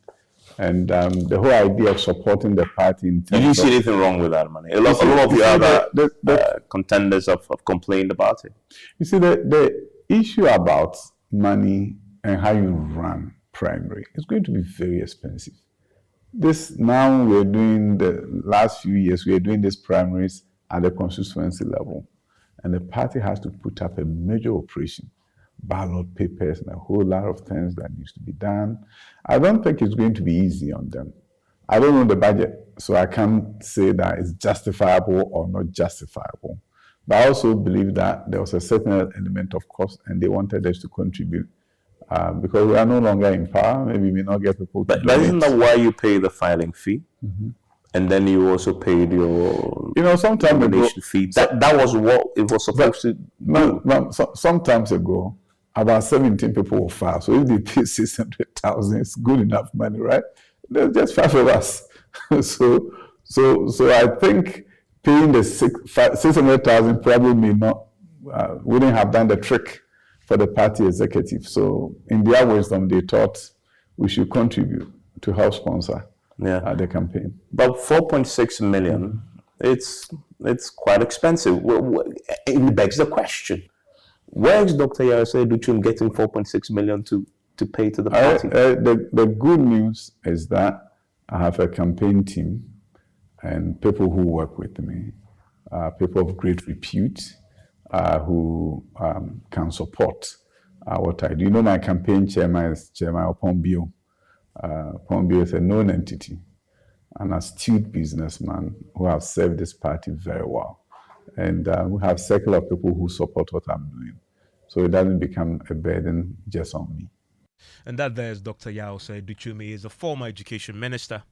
And the whole idea of supporting the party in terms Did you see anything wrong with that money? A lot of your other contenders have complained about it. You see, the issue about money and how you run primary is going to be very expensive. Now we're doing the last few years, we're doing these primaries at the constituency level. And the party has to put up a major operation, ballot papers and a whole lot of things that needs to be done. I don't think it's going to be easy on them. I don't know the budget, so I can't say that it's justifiable or not justifiable. But I also believe that there was a certain element of cost and they wanted us to contribute because we are no longer in power. Maybe we may not get people to But isn't that why you pay the filing fee? Mm-hmm. And then you also paid your sometime ago, fee. That was what it was supposed to do. Sometimes ago, about 17 people will file. So if they pay 600,000, it's good enough money, right? There's just 5 of us. so I think paying the 600,000 probably wouldn't have done the trick for the party executive. So in their wisdom, they thought we should contribute to help sponsor the campaign. But 4.6 million, it's quite expensive. It begs the question. Where is Dr. Yao-Se Duchum getting 4.6 million to pay to the party? The good news is that I have a campaign team and people who work with me, people of great repute who can support what I do. You know, my campaign chairman is Chairman Opombio. Opombio is a known entity, an astute businessman who have served this party very well. And we have a circle of people who support what I'm doing. So it doesn't become a burden just on me. And that there's Dr. Yao-Se Duchum. He is a former education minister.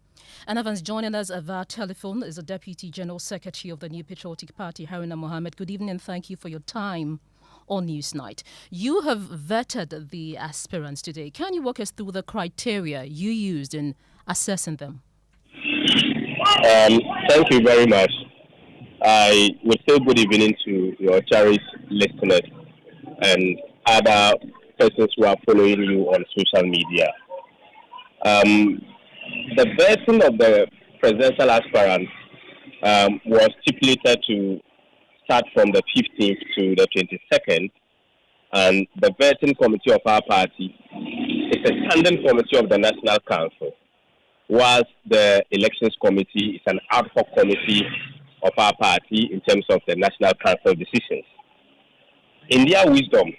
And Evans joining us via telephone is the Deputy General Secretary of the New Patriotic Party, Haruna Mohammed. Good evening and thank you for your time on Newsnight. You have vetted the aspirants today. Can you walk us through the criteria you used in assessing them? Thank you very much. I would say good evening to your cherished listeners and other persons who are following you on social media. The vetting of the presidential aspirants was stipulated to start from the 15th to the 22nd, and the vetting committee of our party is a standing committee of the National Council, whilst the elections committee is an ad hoc committee of our party in terms of the National Council decisions. In their wisdom,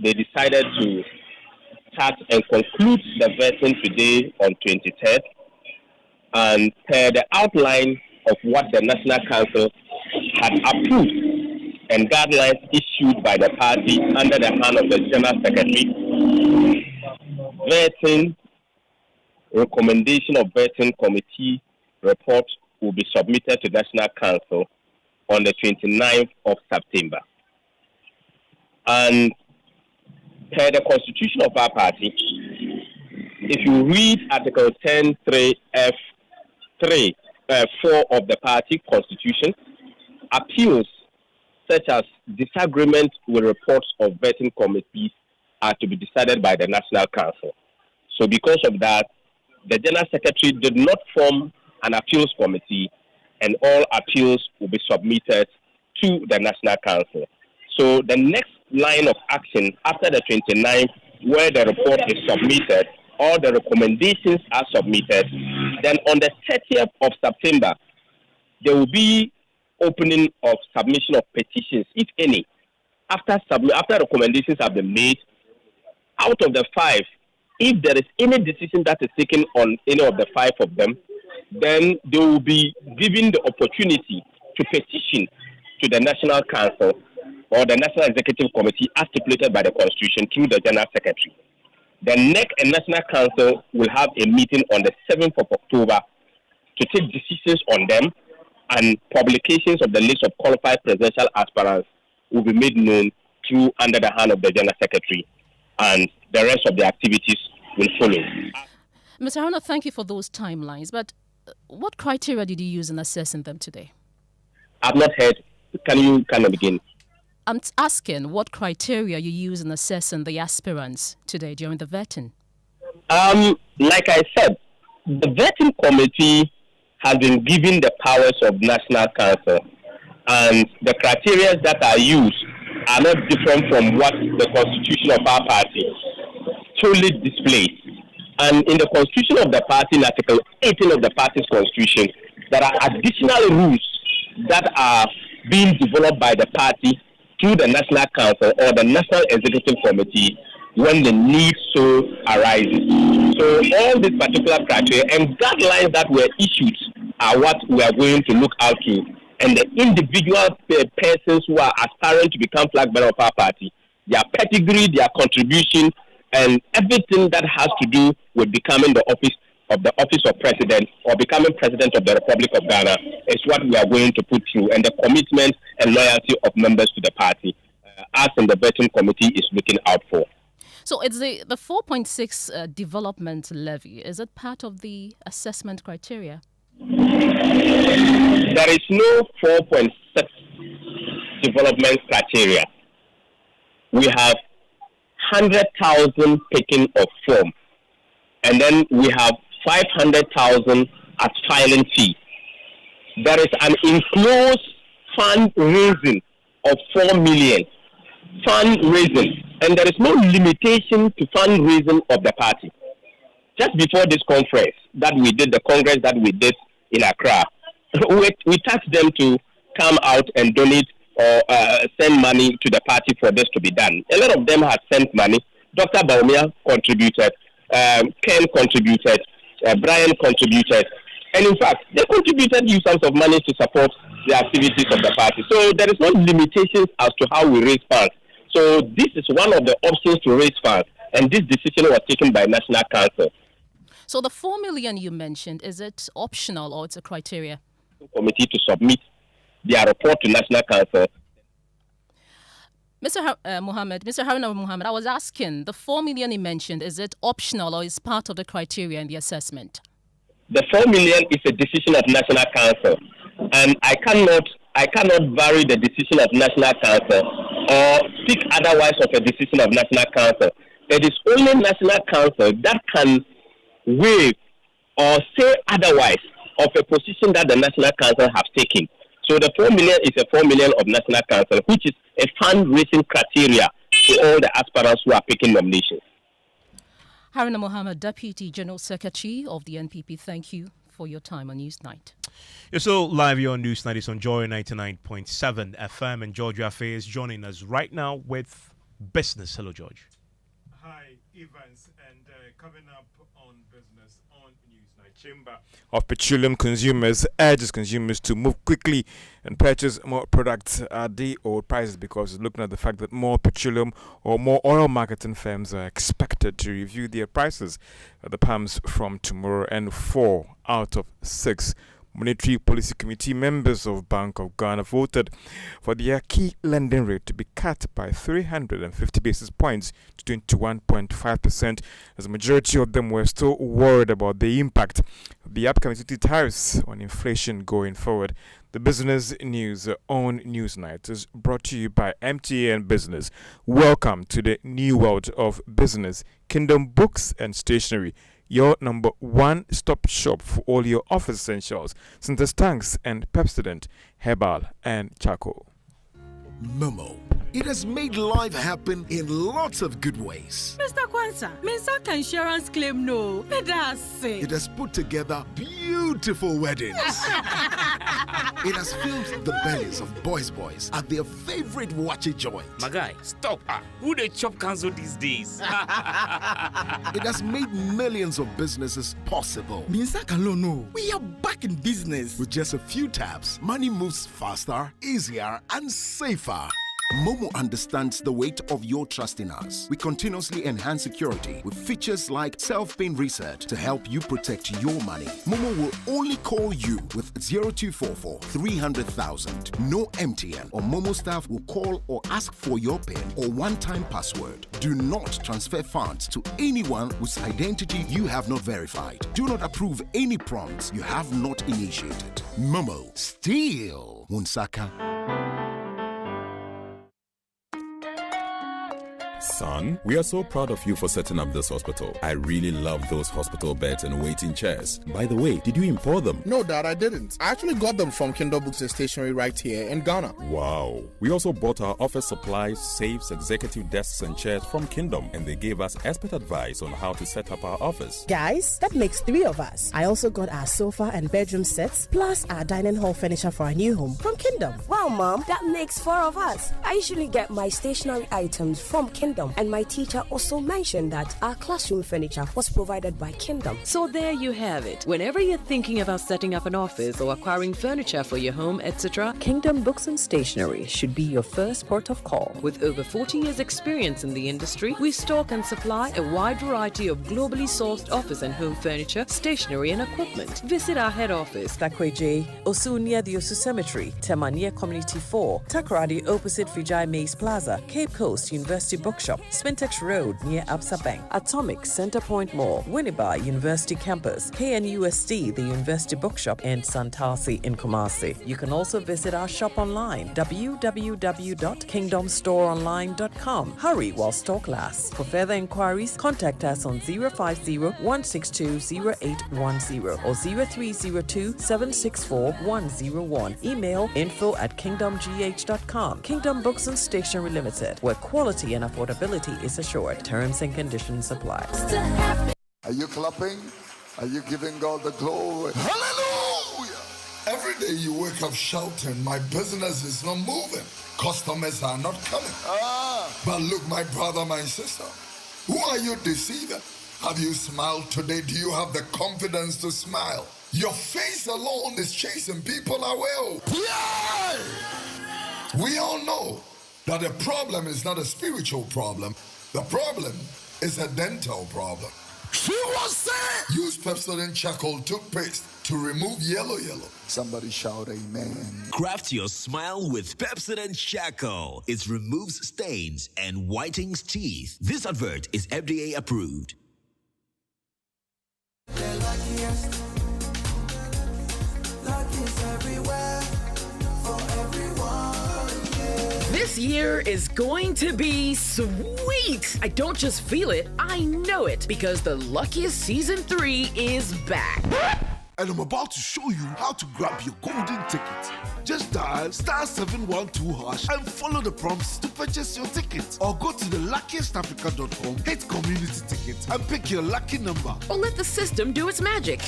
they decided to start and conclude the vetting today on 23rd. And per the outline of what the National Council had approved and guidelines issued by the party under the hand of the General Secretary, vetting, recommendation of vetting committee report will be submitted to the National Council on the 29th of September. And per the constitution of our party, if you read Article 10(3)(f)(4) of the party constitution, appeals such as disagreement with reports of vetting committees are to be decided by the National Council. So because of that, the General Secretary did not form an appeals committee, and all appeals will be submitted to the National Council. So the next line of action after the 29th, where the report is submitted, all the recommendations are submitted, then on the 30th of September, there will be opening of submission of petitions, if any. After recommendations have been made, out of the 5, if there is any decision that is taken on any of the 5 of them, then they will be given the opportunity to petition to the National Council or the National Executive Committee as stipulated by the Constitution through the General Secretary. The NEC and National Council will have a meeting on the 7th of October to take decisions on them, and publications of the list of qualified presidential aspirants will be made known through under the hand of the General Secretary, and the rest of the activities will follow. Mr. Haruna, thank you for those timelines, but what criteria did you use in assessing them today? I've not heard. Can you kind of begin? I'm asking what criteria you use in assessing the aspirants today during the vetting. Like I said, the vetting committee has been given the powers of National Council, and the criteria that are used are not different from what the constitution of our party truly displays. And in the constitution of the party, in Article 18 of the party's constitution, there are additional rules that are being developed by the party through the National Council or the National Executive Committee when the need so arises. So all these particular criteria and guidelines that were issued are what we are going to look out to. And the individual persons who are aspiring to become flag bearer of our party, their pedigree, their contribution, and everything that has to do with becoming the office of president or becoming president of the Republic of Ghana is what we are going to put through, and the commitment and loyalty of members to the party, us in the vetting committee is looking out for. So it's the 4.6 development levy. Is it part of the assessment criteria? There is no 4.6 development criteria. We have 100,000 picking of form, and then we have 500,000 as filing fee. There is an enclosed fundraising of 4 million fundraising, and there is no limitation to fundraising of the party. Just before this conference that we did, the congress that we did in Accra, we tasked them to come out and donate or send money to the party for this to be done. A lot of them have sent money. Dr. Baumia contributed, Ken contributed, Brian contributed, and in fact, they contributed huge sums of money to support the activities of the party. So there is no limitations as to how we raise funds. So this is one of the options to raise funds, and this decision was taken by National Council. So the 4 million you mentioned, is it optional or it's a criteria? Committee to submit their report to National Council. Mr. Haruna Muhammad, I was asking, the 4 million you mentioned, is it optional or is part of the criteria in the assessment? The 4 million is a decision of National Council, and I cannot vary the decision of National Council or speak otherwise of a decision of National Council. It is only National Council that can waive or say otherwise of a position that the National Council have taken. So the 4 million is a 4 million of National Council, which is a fundraising criteria to all the aspirants who are picking nominations. Haruna Muhammad, Deputy General Secretary of the NPP, thank you for your time on Newsnight. You're still live here on Newsnight. It's on Joy 99.7 FM, and George Affe is joining us right now with business. Hello, George. Hi, Evans, and coming up on Business on Newsnight, Chamber of Petroleum Consumers urges consumers to move quickly and purchase more products at the old prices, because looking at the fact that more petroleum or more oil marketing firms are expected to review their prices at the pumps from tomorrow, and 4 out of 6 Monetary Policy Committee members of Bank of Ghana voted for their key lending rate to be cut by 350 basis points to 21.5%, as a majority of them were still worried about the impact of the upcoming city tariffs on inflation going forward. The Business News on Newsnight is brought to you by MTN Business. Welcome to the new world of business. Kingdom Books and Stationery, your number one stop shop for all your office essentials, Center Tanks and Pepsodent, Herbal and Charcoal. Momo. It has made life happen in lots of good ways. Mr. Kwanzaa, Mensah insurance claim no. It has put together beautiful weddings. It has filled the bellies of boys at their favorite watchy joint. My guy, stop. Who they chop cancel these days? It has made millions of businesses possible. Mensah can no. We are back in business. With just a few taps, money moves faster, easier, and safer. Momo understands the weight of your trust in us. We continuously enhance security with features like self-paying research to help you protect your money. Momo will only call you with 0244 300,000. No MTN or Momo staff will call or ask for your PIN or one-time password. Do not transfer funds to anyone whose identity you have not verified. Do not approve any prompts you have not initiated. Momo, still Wunsaka. Son, we are so proud of you for setting up this hospital. I really love those hospital beds and waiting chairs. By the way, did you import them? No, Dad, I didn't. I actually got them from Kingdom Books and Stationery right here in Ghana. Wow. We also bought our office supplies, safes, executive desks and chairs from Kingdom, and they gave us expert advice on how to set up our office. Guys, that makes 3 of us. I also got our sofa and bedroom sets, plus our dining hall furniture for our new home from Kingdom. Wow, Mom, that makes 4 of us. I usually get my stationery items from Kingdom, and my teacher also mentioned that our classroom furniture was provided by Kingdom. So there you have it. Whenever you're thinking about setting up an office or acquiring furniture for your home, etc., Kingdom Books and Stationery should be your first port of call. With over 40 years experience in the industry, we stock and supply a wide variety of globally sourced office and home furniture, stationery and equipment. Visit our head office, Takweje, Osu near the Osu Cemetery, Temania Community 4, Takoradi opposite Vijay Mays Plaza, Cape Coast University Bookshop, Spintex Road near Absa Bank, Atomic Centerpoint Mall, Winneba University Campus, KNUST, the University Bookshop, and Santasi in Kumasi. You can also visit our shop online, www.kingdomstoreonline.com. Hurry while stock lasts. For further inquiries, contact us on 050-162-0810 or 0302-764-101. Email info@kingdomgh.com. Kingdom Books and Stationery Limited, where quality and affordability is assured. Terms and conditions apply. Are you clapping? Are you giving God the glory? Hallelujah! Every day you wake up shouting, my business is not moving. Customers are not coming. But look, my brother, my sister, who are you deceiving? Have you smiled today? Do you have the confidence to smile? Your face alone is chasing people away. Yeah! We all know that the problem is not a spiritual problem. The problem is a dental problem. She was saying, use Pepsodent charcoal toothpaste to remove yellow. Somebody shout amen. Craft your smile with Pepsodent charcoal. It removes stains and whitens teeth. This advert is FDA approved. This year is going to be sweet. I don't just feel it, I know it, because the Luckiest Season 3 is back. and I'm about to show you how to grab your golden ticket. Just dial *712# and follow the prompts to purchase your ticket. Or go to the luckiestafrica.com, hit community tickets, and pick your lucky number. Or let the system do its magic.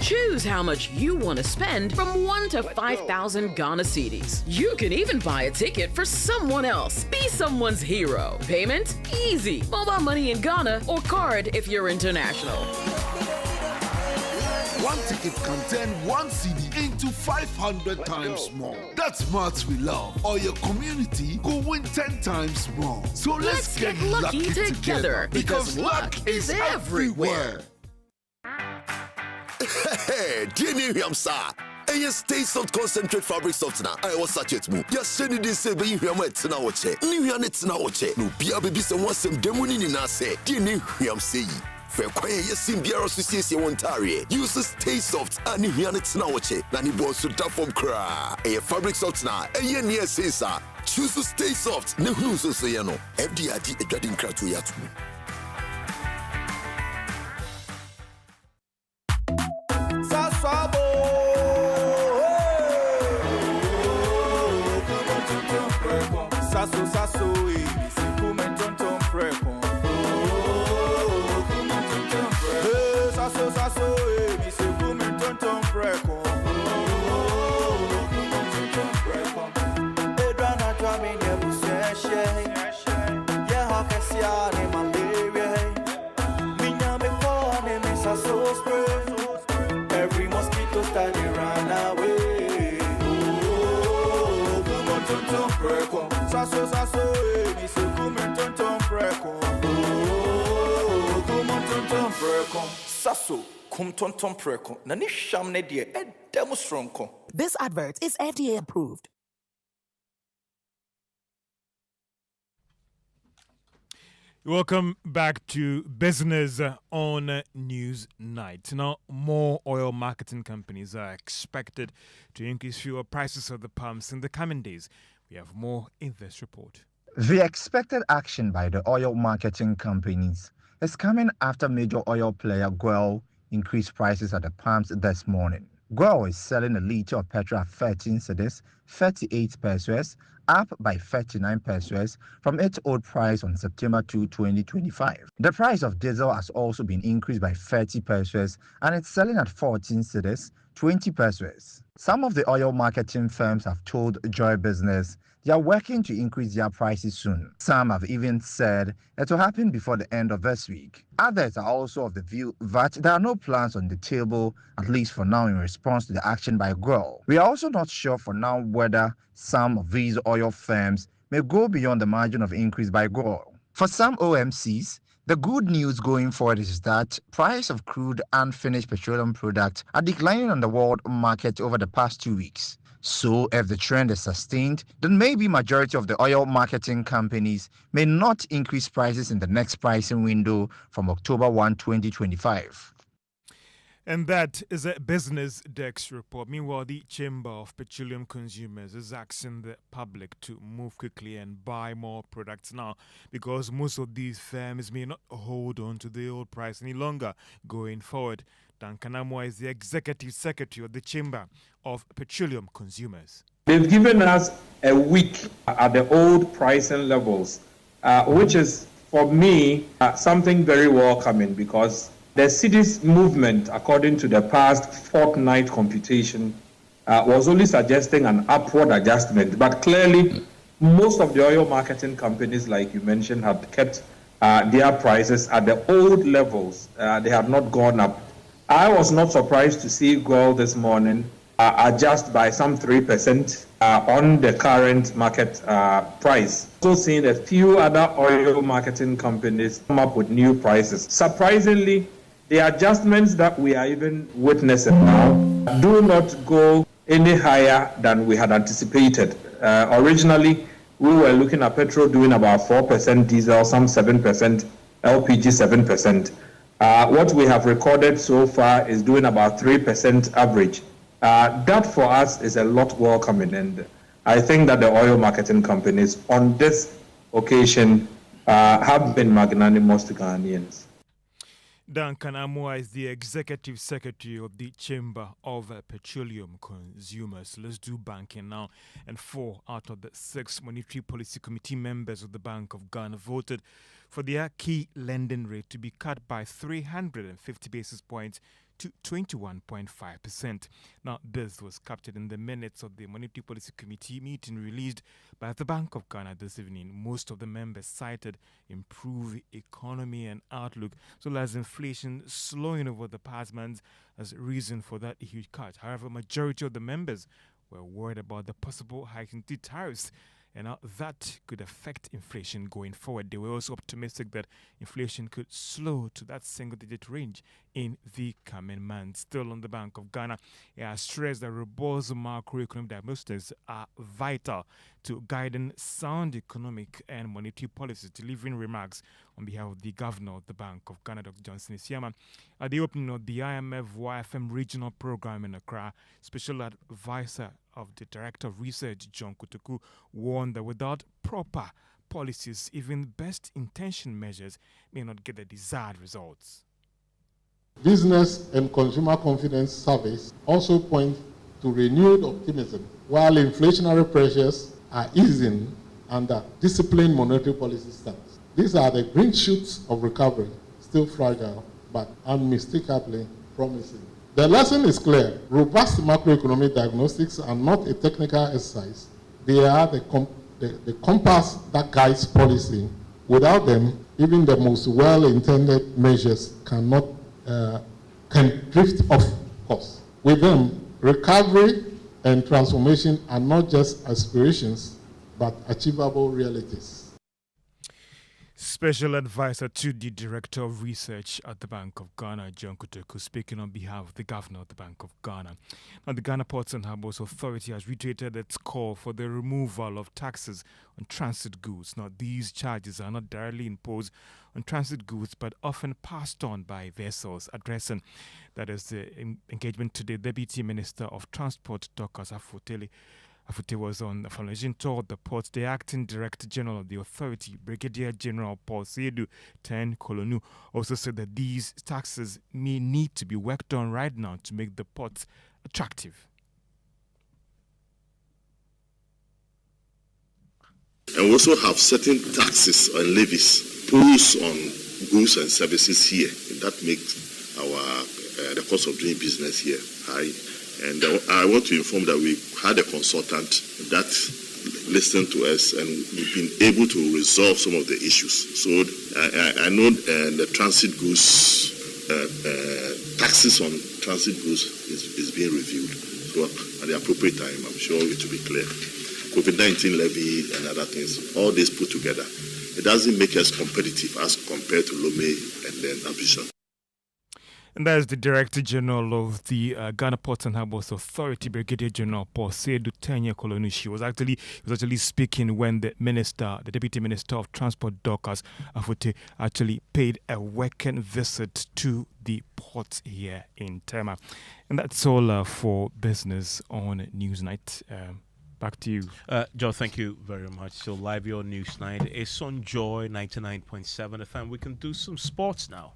Choose how much you want to spend from 1 to 5,000 Ghana cedis. You can even buy a ticket for someone else. Be someone's hero. Payment? Easy. Mobile money in Ghana or card if you're international. One ticket can turn 1 CD into 500 times more. That's maths we love. Or your community go win 10 times more. So let's get lucky together because luck is everywhere. Hey, dear Yamsa. Stay soft concentrate fabric softener. I was such it move. Just send it in say be here met na oche. Ni hia net na oche. No bia baby say one sem demoni ni na say. Dear Yamsa. Fair quiet, yes, in Biara Association Ontario. Uses Stay Soft and Nihian it's now watching. Nani boss to tap from cra. A fabric soft now. A year near says, choose to Stay Soft. No news, so you know. FDID a dreading crack to yet. Every mosquito started run away. Oh, come on, tonton preko. Sasso, me se come tonton preko. Oh, come on, tonton preko. Sasso, come tonton preko. Nani sham ne die, demonstronko. This advert is FDA approved. Welcome back to Business on News Night. Now, more oil marketing companies are expected to increase fuel prices at the pumps in the coming days. We have more in this report. The expected action by the oil marketing companies is coming after major oil player Guel increased prices at the pumps this morning. Guel is selling a liter of petrol at 13 cedis, 38 pesos, up by 39 pesos from its old price on September 2, 2025. The price of diesel has also been increased by 30 pesos and it's selling at 14 cedis, 20 pesos. Some of the oil marketing firms have told Joy Business they are working to increase their prices soon. Some have even said it will happen before the end of this week. Others are also of the view that there are no plans on the table, at least for now, in response to the action by Guel. We are also not sure for now whether some of these oil firms may go beyond the margin of increase by Guel. For some OMCs, the good news going forward is that price of crude and finished petroleum products are declining on the world market over the past 2 weeks. So if the trend is sustained, then maybe majority of the oil marketing companies may not increase prices in the next pricing window from October 1, 2025. And that is a Business Desk report. Meanwhile, the Chamber of Petroleum Consumers is asking the public to move quickly and buy more products now because most of these firms may not hold on to the old price any longer going forward. Duncan Amwa is the Executive Secretary of the Chamber of Petroleum Consumers. They've given us a week at the old pricing levels, which is, for me, something very welcoming because the city's movement, according to the past fortnight computation, was only suggesting an upward adjustment. But clearly, most of the oil marketing companies, like you mentioned, have kept their prices at the old levels. They have not gone up. I was not surprised to see Guel this morning adjust by some 3% on the current market price. Also seeing a few other oil marketing companies come up with new prices. Surprisingly, the adjustments that we are even witnessing now do not go any higher than we had anticipated. Originally, we were looking at petrol doing about 4%, diesel, some 7%, LPG 7%. What we have recorded so far is doing about 3% average. That for us is a lot welcoming, and I think that the oil marketing companies on this occasion have been magnanimous to Ghanaians. Duncan Amua is the Executive Secretary of the Chamber of Petroleum Consumers. Let's do banking now. And 4 out of the 6 Monetary Policy Committee members of the Bank of Ghana voted for their key lending rate to be cut by 350 basis points to 21.5%. Now, this was captured in the minutes of the Monetary Policy Committee meeting released by the Bank of Ghana this evening. Most of the members cited improved economy and outlook, so as inflation slowing over the past months as reason for that huge cut. However, majority of the members were worried about the possible hike in tariffs and how that could affect inflation going forward. They were also optimistic that inflation could slow to that single-digit range in the coming months. Still on the Bank of Ghana, it has stressed that robust macroeconomic diagnostics are vital to guiding sound economic and monetary policies. Delivering remarks on behalf of the Governor of the Bank of Ghana, Dr. Johnson Isiama, at the opening of the IMF YFM regional program in Accra, Special Advisor of the Director of Research, John Kutuku, warned that without proper policies, even best-intentioned measures may not get the desired results. Business and consumer confidence surveys also point to renewed optimism, while inflationary pressures are easing under disciplined monetary policy stance. These are the green shoots of recovery, still fragile, but unmistakably promising. The lesson is clear. Robust macroeconomic diagnostics are not a technical exercise. They are the compass that guides policy. Without them, even the most well-intended measures can drift off course. With them, recovery and transformation are not just aspirations, but achievable realities. Special Advisor to the Director of Research at the Bank of Ghana, John Kutuku, speaking on behalf of the Governor of the Bank of Ghana. Now, the Ghana Ports and Harbours Authority has reiterated its call for the removal of taxes on transit goods. Now, these charges are not directly imposed on transit goods, but often passed on by vessels. Addressing that is the engagement today, Deputy Minister of Transport, Dorcas Afotele was on a foundation tour of the port. The Acting Director General of the authority, Brigadier General Paul Seydou Ten Kolonu, also said that these taxes may need to be worked on right now to make the ports attractive. And we also have certain taxes and levies imposed on goods and services here. That makes our the cost of doing business here high. And I want to inform that we had a consultant that listened to us, and we've been able to resolve some of the issues. So I know the transit goods, taxes on transit goods is being reviewed. So at the appropriate time, I'm sure it will be clear. COVID-19 levy and other things, all this put together, it doesn't make us competitive as compared to Lome and then Abidjan. And that is the Director General of the Ghana Ports and Harbours Authority, Brigadier General Paul Seydou Ten Kolonu. He was actually speaking when the Deputy Minister of Transport, Dorcas Afotele, actually paid a weekend visit to the port here in Tema. And that's all for business on Newsnight. Back to you. Joe, thank you very much. So live your Newsnight is on Joy 99.7 FM. We can do some sports now.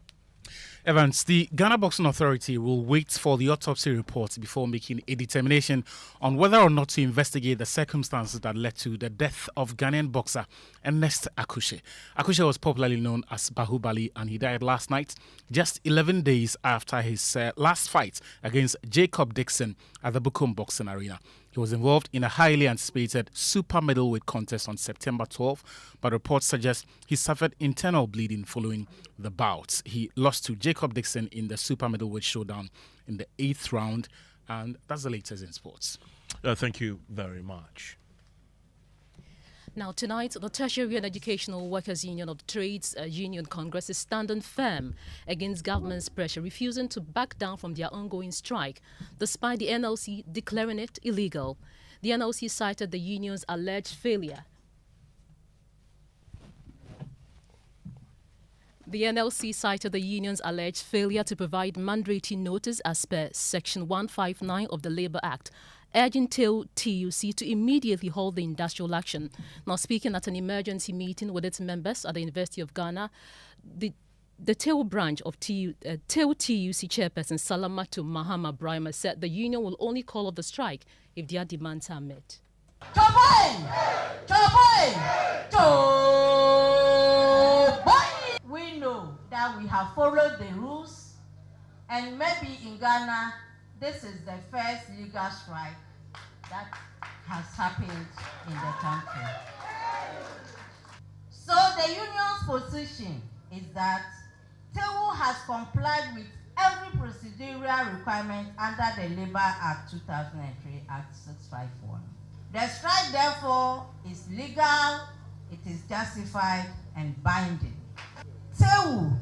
Evans, the Ghana Boxing Authority will wait for the autopsy report before making a determination on whether or not to investigate the circumstances that led to the death of Ghanaian boxer Ernest Akushe. Akushe was popularly known as Bahubali, and he died last night, just 11 days after his last fight against Jacob Dixon at the Bukom Boxing Arena. He was involved in a highly anticipated super middleweight contest on September 12, but reports suggest he suffered internal bleeding following the bouts. He lost to Jacob Dixon in the super middleweight showdown in the 8th round, and that's the latest in sports. Thank you very much. Now, tonight, the Tertiary and Educational Workers Union of the Trades Union Congress is standing firm against government's pressure, refusing to back down from their ongoing strike, despite the NLC declaring it illegal. The NLC cited the union's alleged failure. The NLC cited the union's alleged failure to provide mandatory notice as per Section 159 of the Labour Act, urging TUC to immediately hold the industrial action. Now, speaking at an emergency meeting with its members at the University of Ghana, the The TEU branch of TEU TUC chairperson Salamatu Mahama Brahma said the union will only call off the strike if their demands are met. We know that we have followed the rules, and maybe in Ghana, this is the first legal strike that has happened in the country. So the union's position is that TEU has complied with every procedural requirement under the Labour Act 2003 Act 651. The strike, therefore, is legal, it is justified and binding. TEU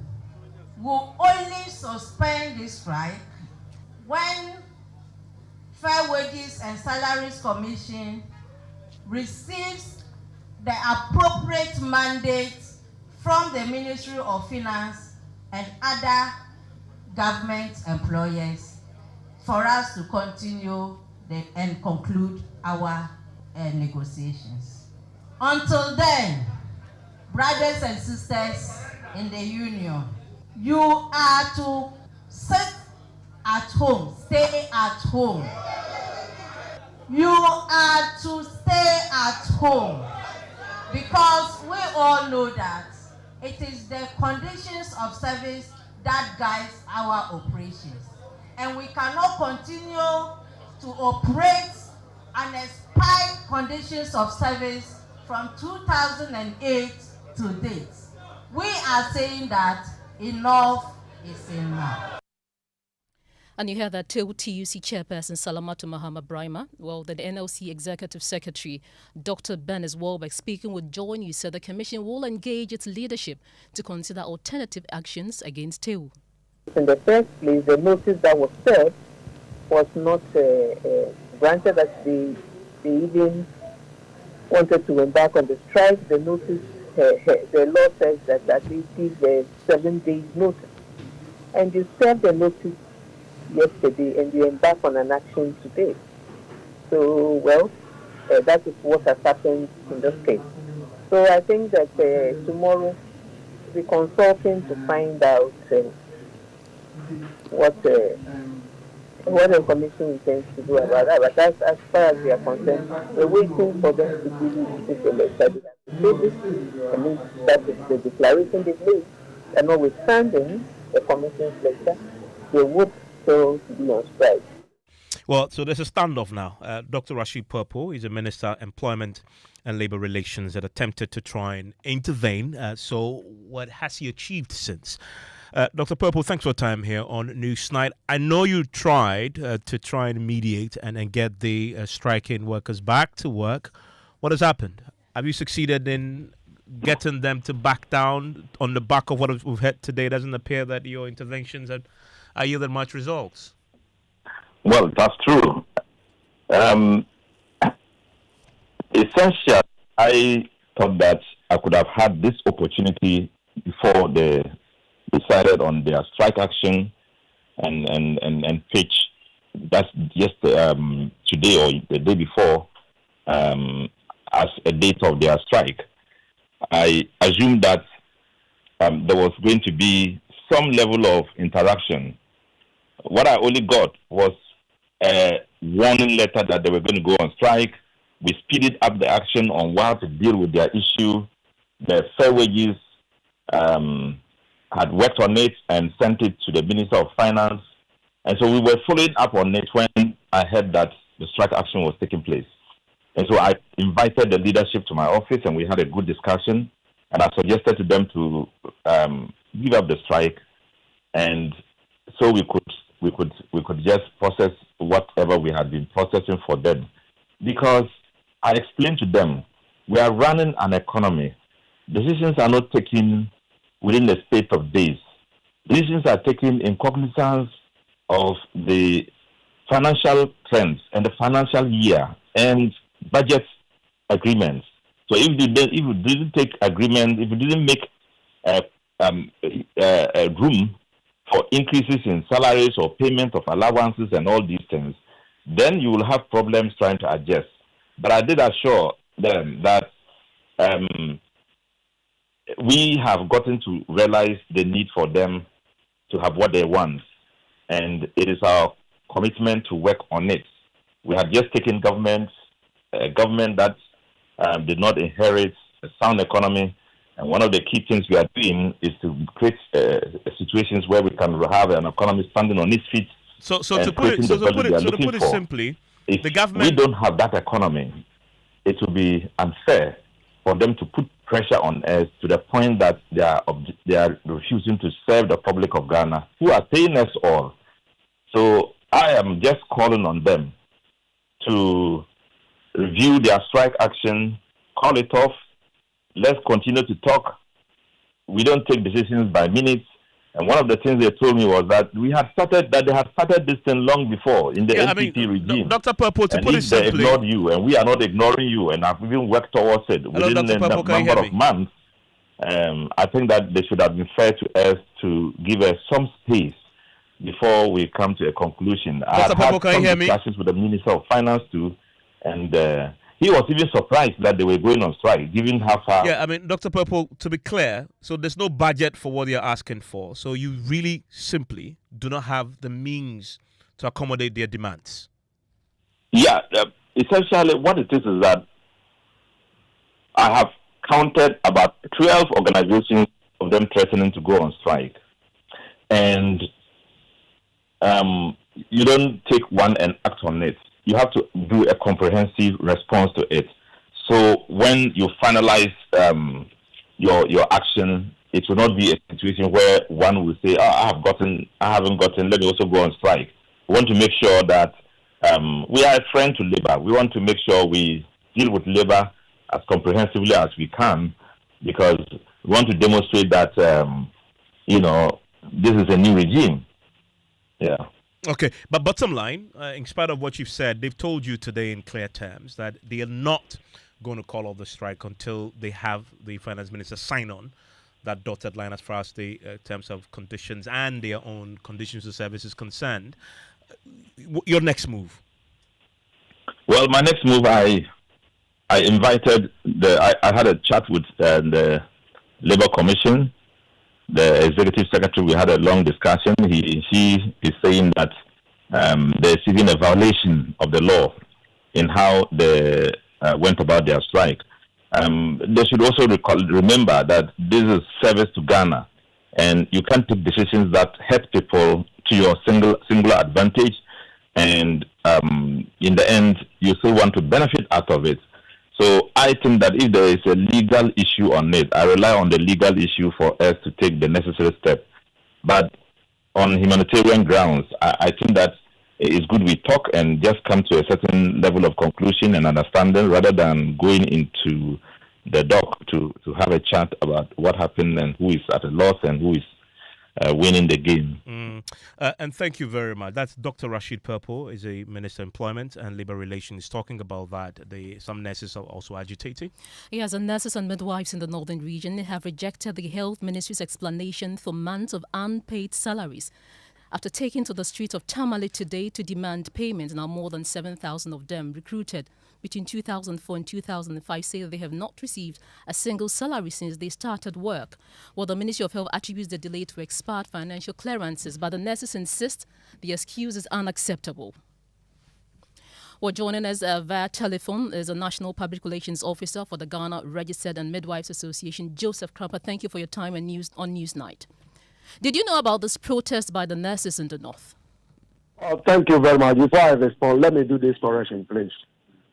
will only suspend this strike when Fair Wages and Salaries Commission receives the appropriate mandate from the Ministry of Finance and other government employers for us to continue and conclude our negotiations. Until then, brothers and sisters in the union, you are to sit at home, stay at home. You are to stay at home because we all know that it is the conditions of service that guides our operations. And we cannot continue to operate unexpired conditions of service from 2008 to date. We are saying that enough is enough. And you hear that TUC chairperson Salamatu Mahama Brahma, the NLC executive secretary, Dr. Bernice Warbeck, speaking with Joy News, said the commission will engage its leadership to consider alternative actions against TEU. In the first place, the notice that was served was not granted that they even wanted to embark on the strike. The notice, the law says that they give a 7 days notice. And you serve the notice yesterday and you embark on an action today. So, that is what has happened in this case. So I think that tomorrow we'll be consulting to find out what the commission intends to do about that. But as far as we are concerned, we're waiting for them to give the letter. I mean, that is the declaration they made. And notwithstanding the commission's letter, they would still be on strike. Well, so there's a standoff now. Dr. Rashid Purpo is a Minister of Employment and Labour Relations that attempted to try and intervene. So what has he achieved since? Dr. Purpo, thanks for your time here on Newsnight. I know you tried to try and mediate and get the striking workers back to work. What has happened? Have you succeeded in getting them to back down on the back of what we've had today? It doesn't appear that your interventions have yielded much results. Well, that's true. Essentially, I thought that I could have had this opportunity before they decided on their strike action and pitch. That's just today or the day before as a date of their strike. I assumed that there was going to be some level of interaction. What I only got was a warning letter that they were going to go on strike. We speeded up the action on how to deal with their issue. The Fair Wages had worked on it and sent it to the Minister of Finance. And so we were following up on it when I heard that the strike action was taking place. And so I invited the leadership to my office and we had a good discussion. And I suggested to them to give up the strike, and so we could just process whatever we had been processing for them. Because I explained to them, we are running an economy. Decisions are not taken within the space of days. Decisions are taken in cognizance of the financial trends and the financial year and budget agreements. So if you didn't take agreement, if you didn't make room for increases in salaries or payment of allowances and all these things, then you will have problems trying to adjust. But I did assure them that we have gotten to realize the need for them to have what they want, and it is our commitment to work on it. We have just taken a government that did not inherit a sound economy, and one of the key things we are doing is to create situations where we can have an economy standing on its feet. So to put it simply, if the government, we don't have that economy, it will be unfair for them to put pressure on us to the point that they are refusing to serve the public of Ghana, who are paying us all. So I am just calling on them to review their strike action, call it off. Let's continue to talk. We don't take decisions by minutes. And one of the things they told me was that they had started this thing long before in the NPP regime. Dr. Purple, to put it simply, they ignored you, and we are not ignoring you, and have even worked towards it within a number of months. I think that they should have been fair to us to give us some space before we come to a conclusion. I had some discussions with the Minister of Finance too, and he was even surprised that they were going on strike, given how far... Yeah, I mean, Dr. Purple, to be clear, so there's no budget for what you're asking for. So you really simply do not have the means to accommodate their demands. Yeah, essentially what it is that I have counted about 12 organizations of them threatening to go on strike. And you don't take one and act on it. You have to do a comprehensive response to it. So when you finalize your action, it will not be a situation where one will say, I haven't gotten, let me also go on strike. We want to make sure that we are a friend to labor. We want to make sure we deal with labor as comprehensively as we can, because we want to demonstrate that, this is a new regime. Yeah. Okay, but bottom line, in spite of what you've said, they've told you today in clear terms that they are not going to call off the strike until they have the finance minister sign on that dotted line as far as the terms of conditions and their own conditions of service is concerned. Your next move? Well, my next move, I invited I had a chat with the Labour Commission. The executive secretary, we had a long discussion. She is saying that there's even a violation of the law in how they went about their strike. They should also remember that this is service to Ghana, and you can't take decisions that hurt people to your singular advantage, and in the end, you still want to benefit out of it. So I think that if there is a legal issue on it, I rely on the legal issue for us to take the necessary step. But on humanitarian grounds, I think that it's good we talk and just come to a certain level of conclusion and understanding rather than going into the dock to have a chat about what happened and who is at a loss and who is winning the game. And thank you very much. That's Dr. Rashid Purple, is a Minister of Employment and Labour Relations, talking about that. Some nurses are also agitating. Yes, and nurses and midwives in the northern region have rejected the Health Ministry's explanation for months of unpaid salaries. After taking to the streets of Tamale today to demand payment, now more than 7,000 of them recruited between 2004 and 2005 say that they have not received a single salary since they started work. Well, the Ministry of Health attributes the delay to expired financial clearances, but the nurses insist the excuse is unacceptable. Well, joining us via telephone is a National Public Relations Officer for the Ghana Registered and Midwives Association, Joseph Krapper. Thank you for your time and news on Newsnight. Did you know about this protest by the nurses in the north? Thank you very much. Before I respond, let me do this correction, please.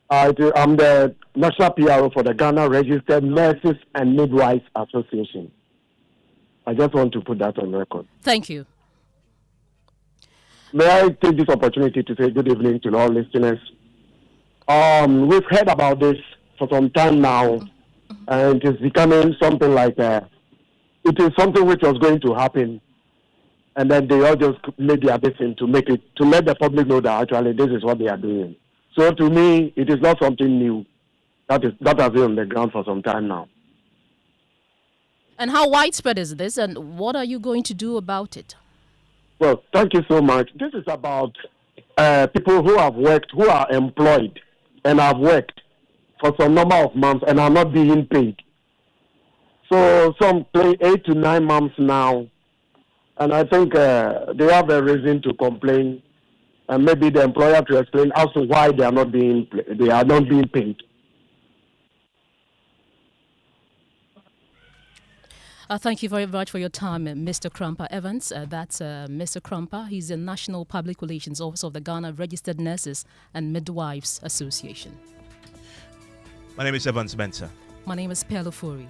I'm the National PRO for the Ghana Registered Nurses and Midwives Association. I just want to put that on record. Thank you. May I take this opportunity to say good evening to all listeners? We've heard about this for some time now, and it is becoming something like it is something which was going to happen, and then they all just made their decision to let the public know that actually this is what they are doing. So to me, it is not something new. That has been on the ground for some time now. And how widespread is this, and what are you going to do about it? Well, thank you so much. This is about people who have worked, who are employed, and have worked for some number of months and are not being paid. So some play 8 to 9 months now. And I think they have a reason to complain. And maybe the employer to explain as to why they are not being paid. Thank you very much for your time, Mr. Krumper Evans. That's Mr. Krumper. He's the National Public Relations Officer of the Ghana Registered Nurses and Midwives Association. My name is Evans Mensah. My name is Ofori.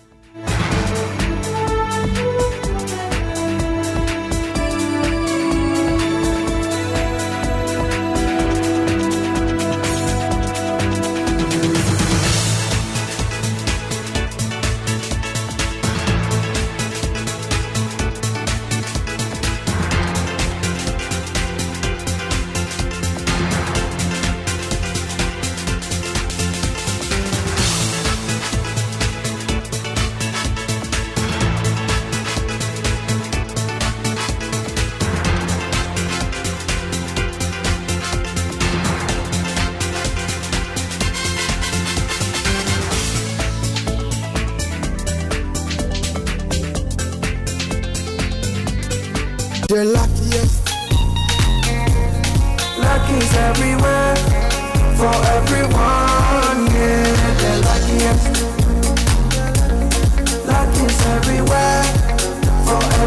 The luckiest. Luck is everywhere for everyone, yeah. The luckiest. Luck is everywhere for everyone.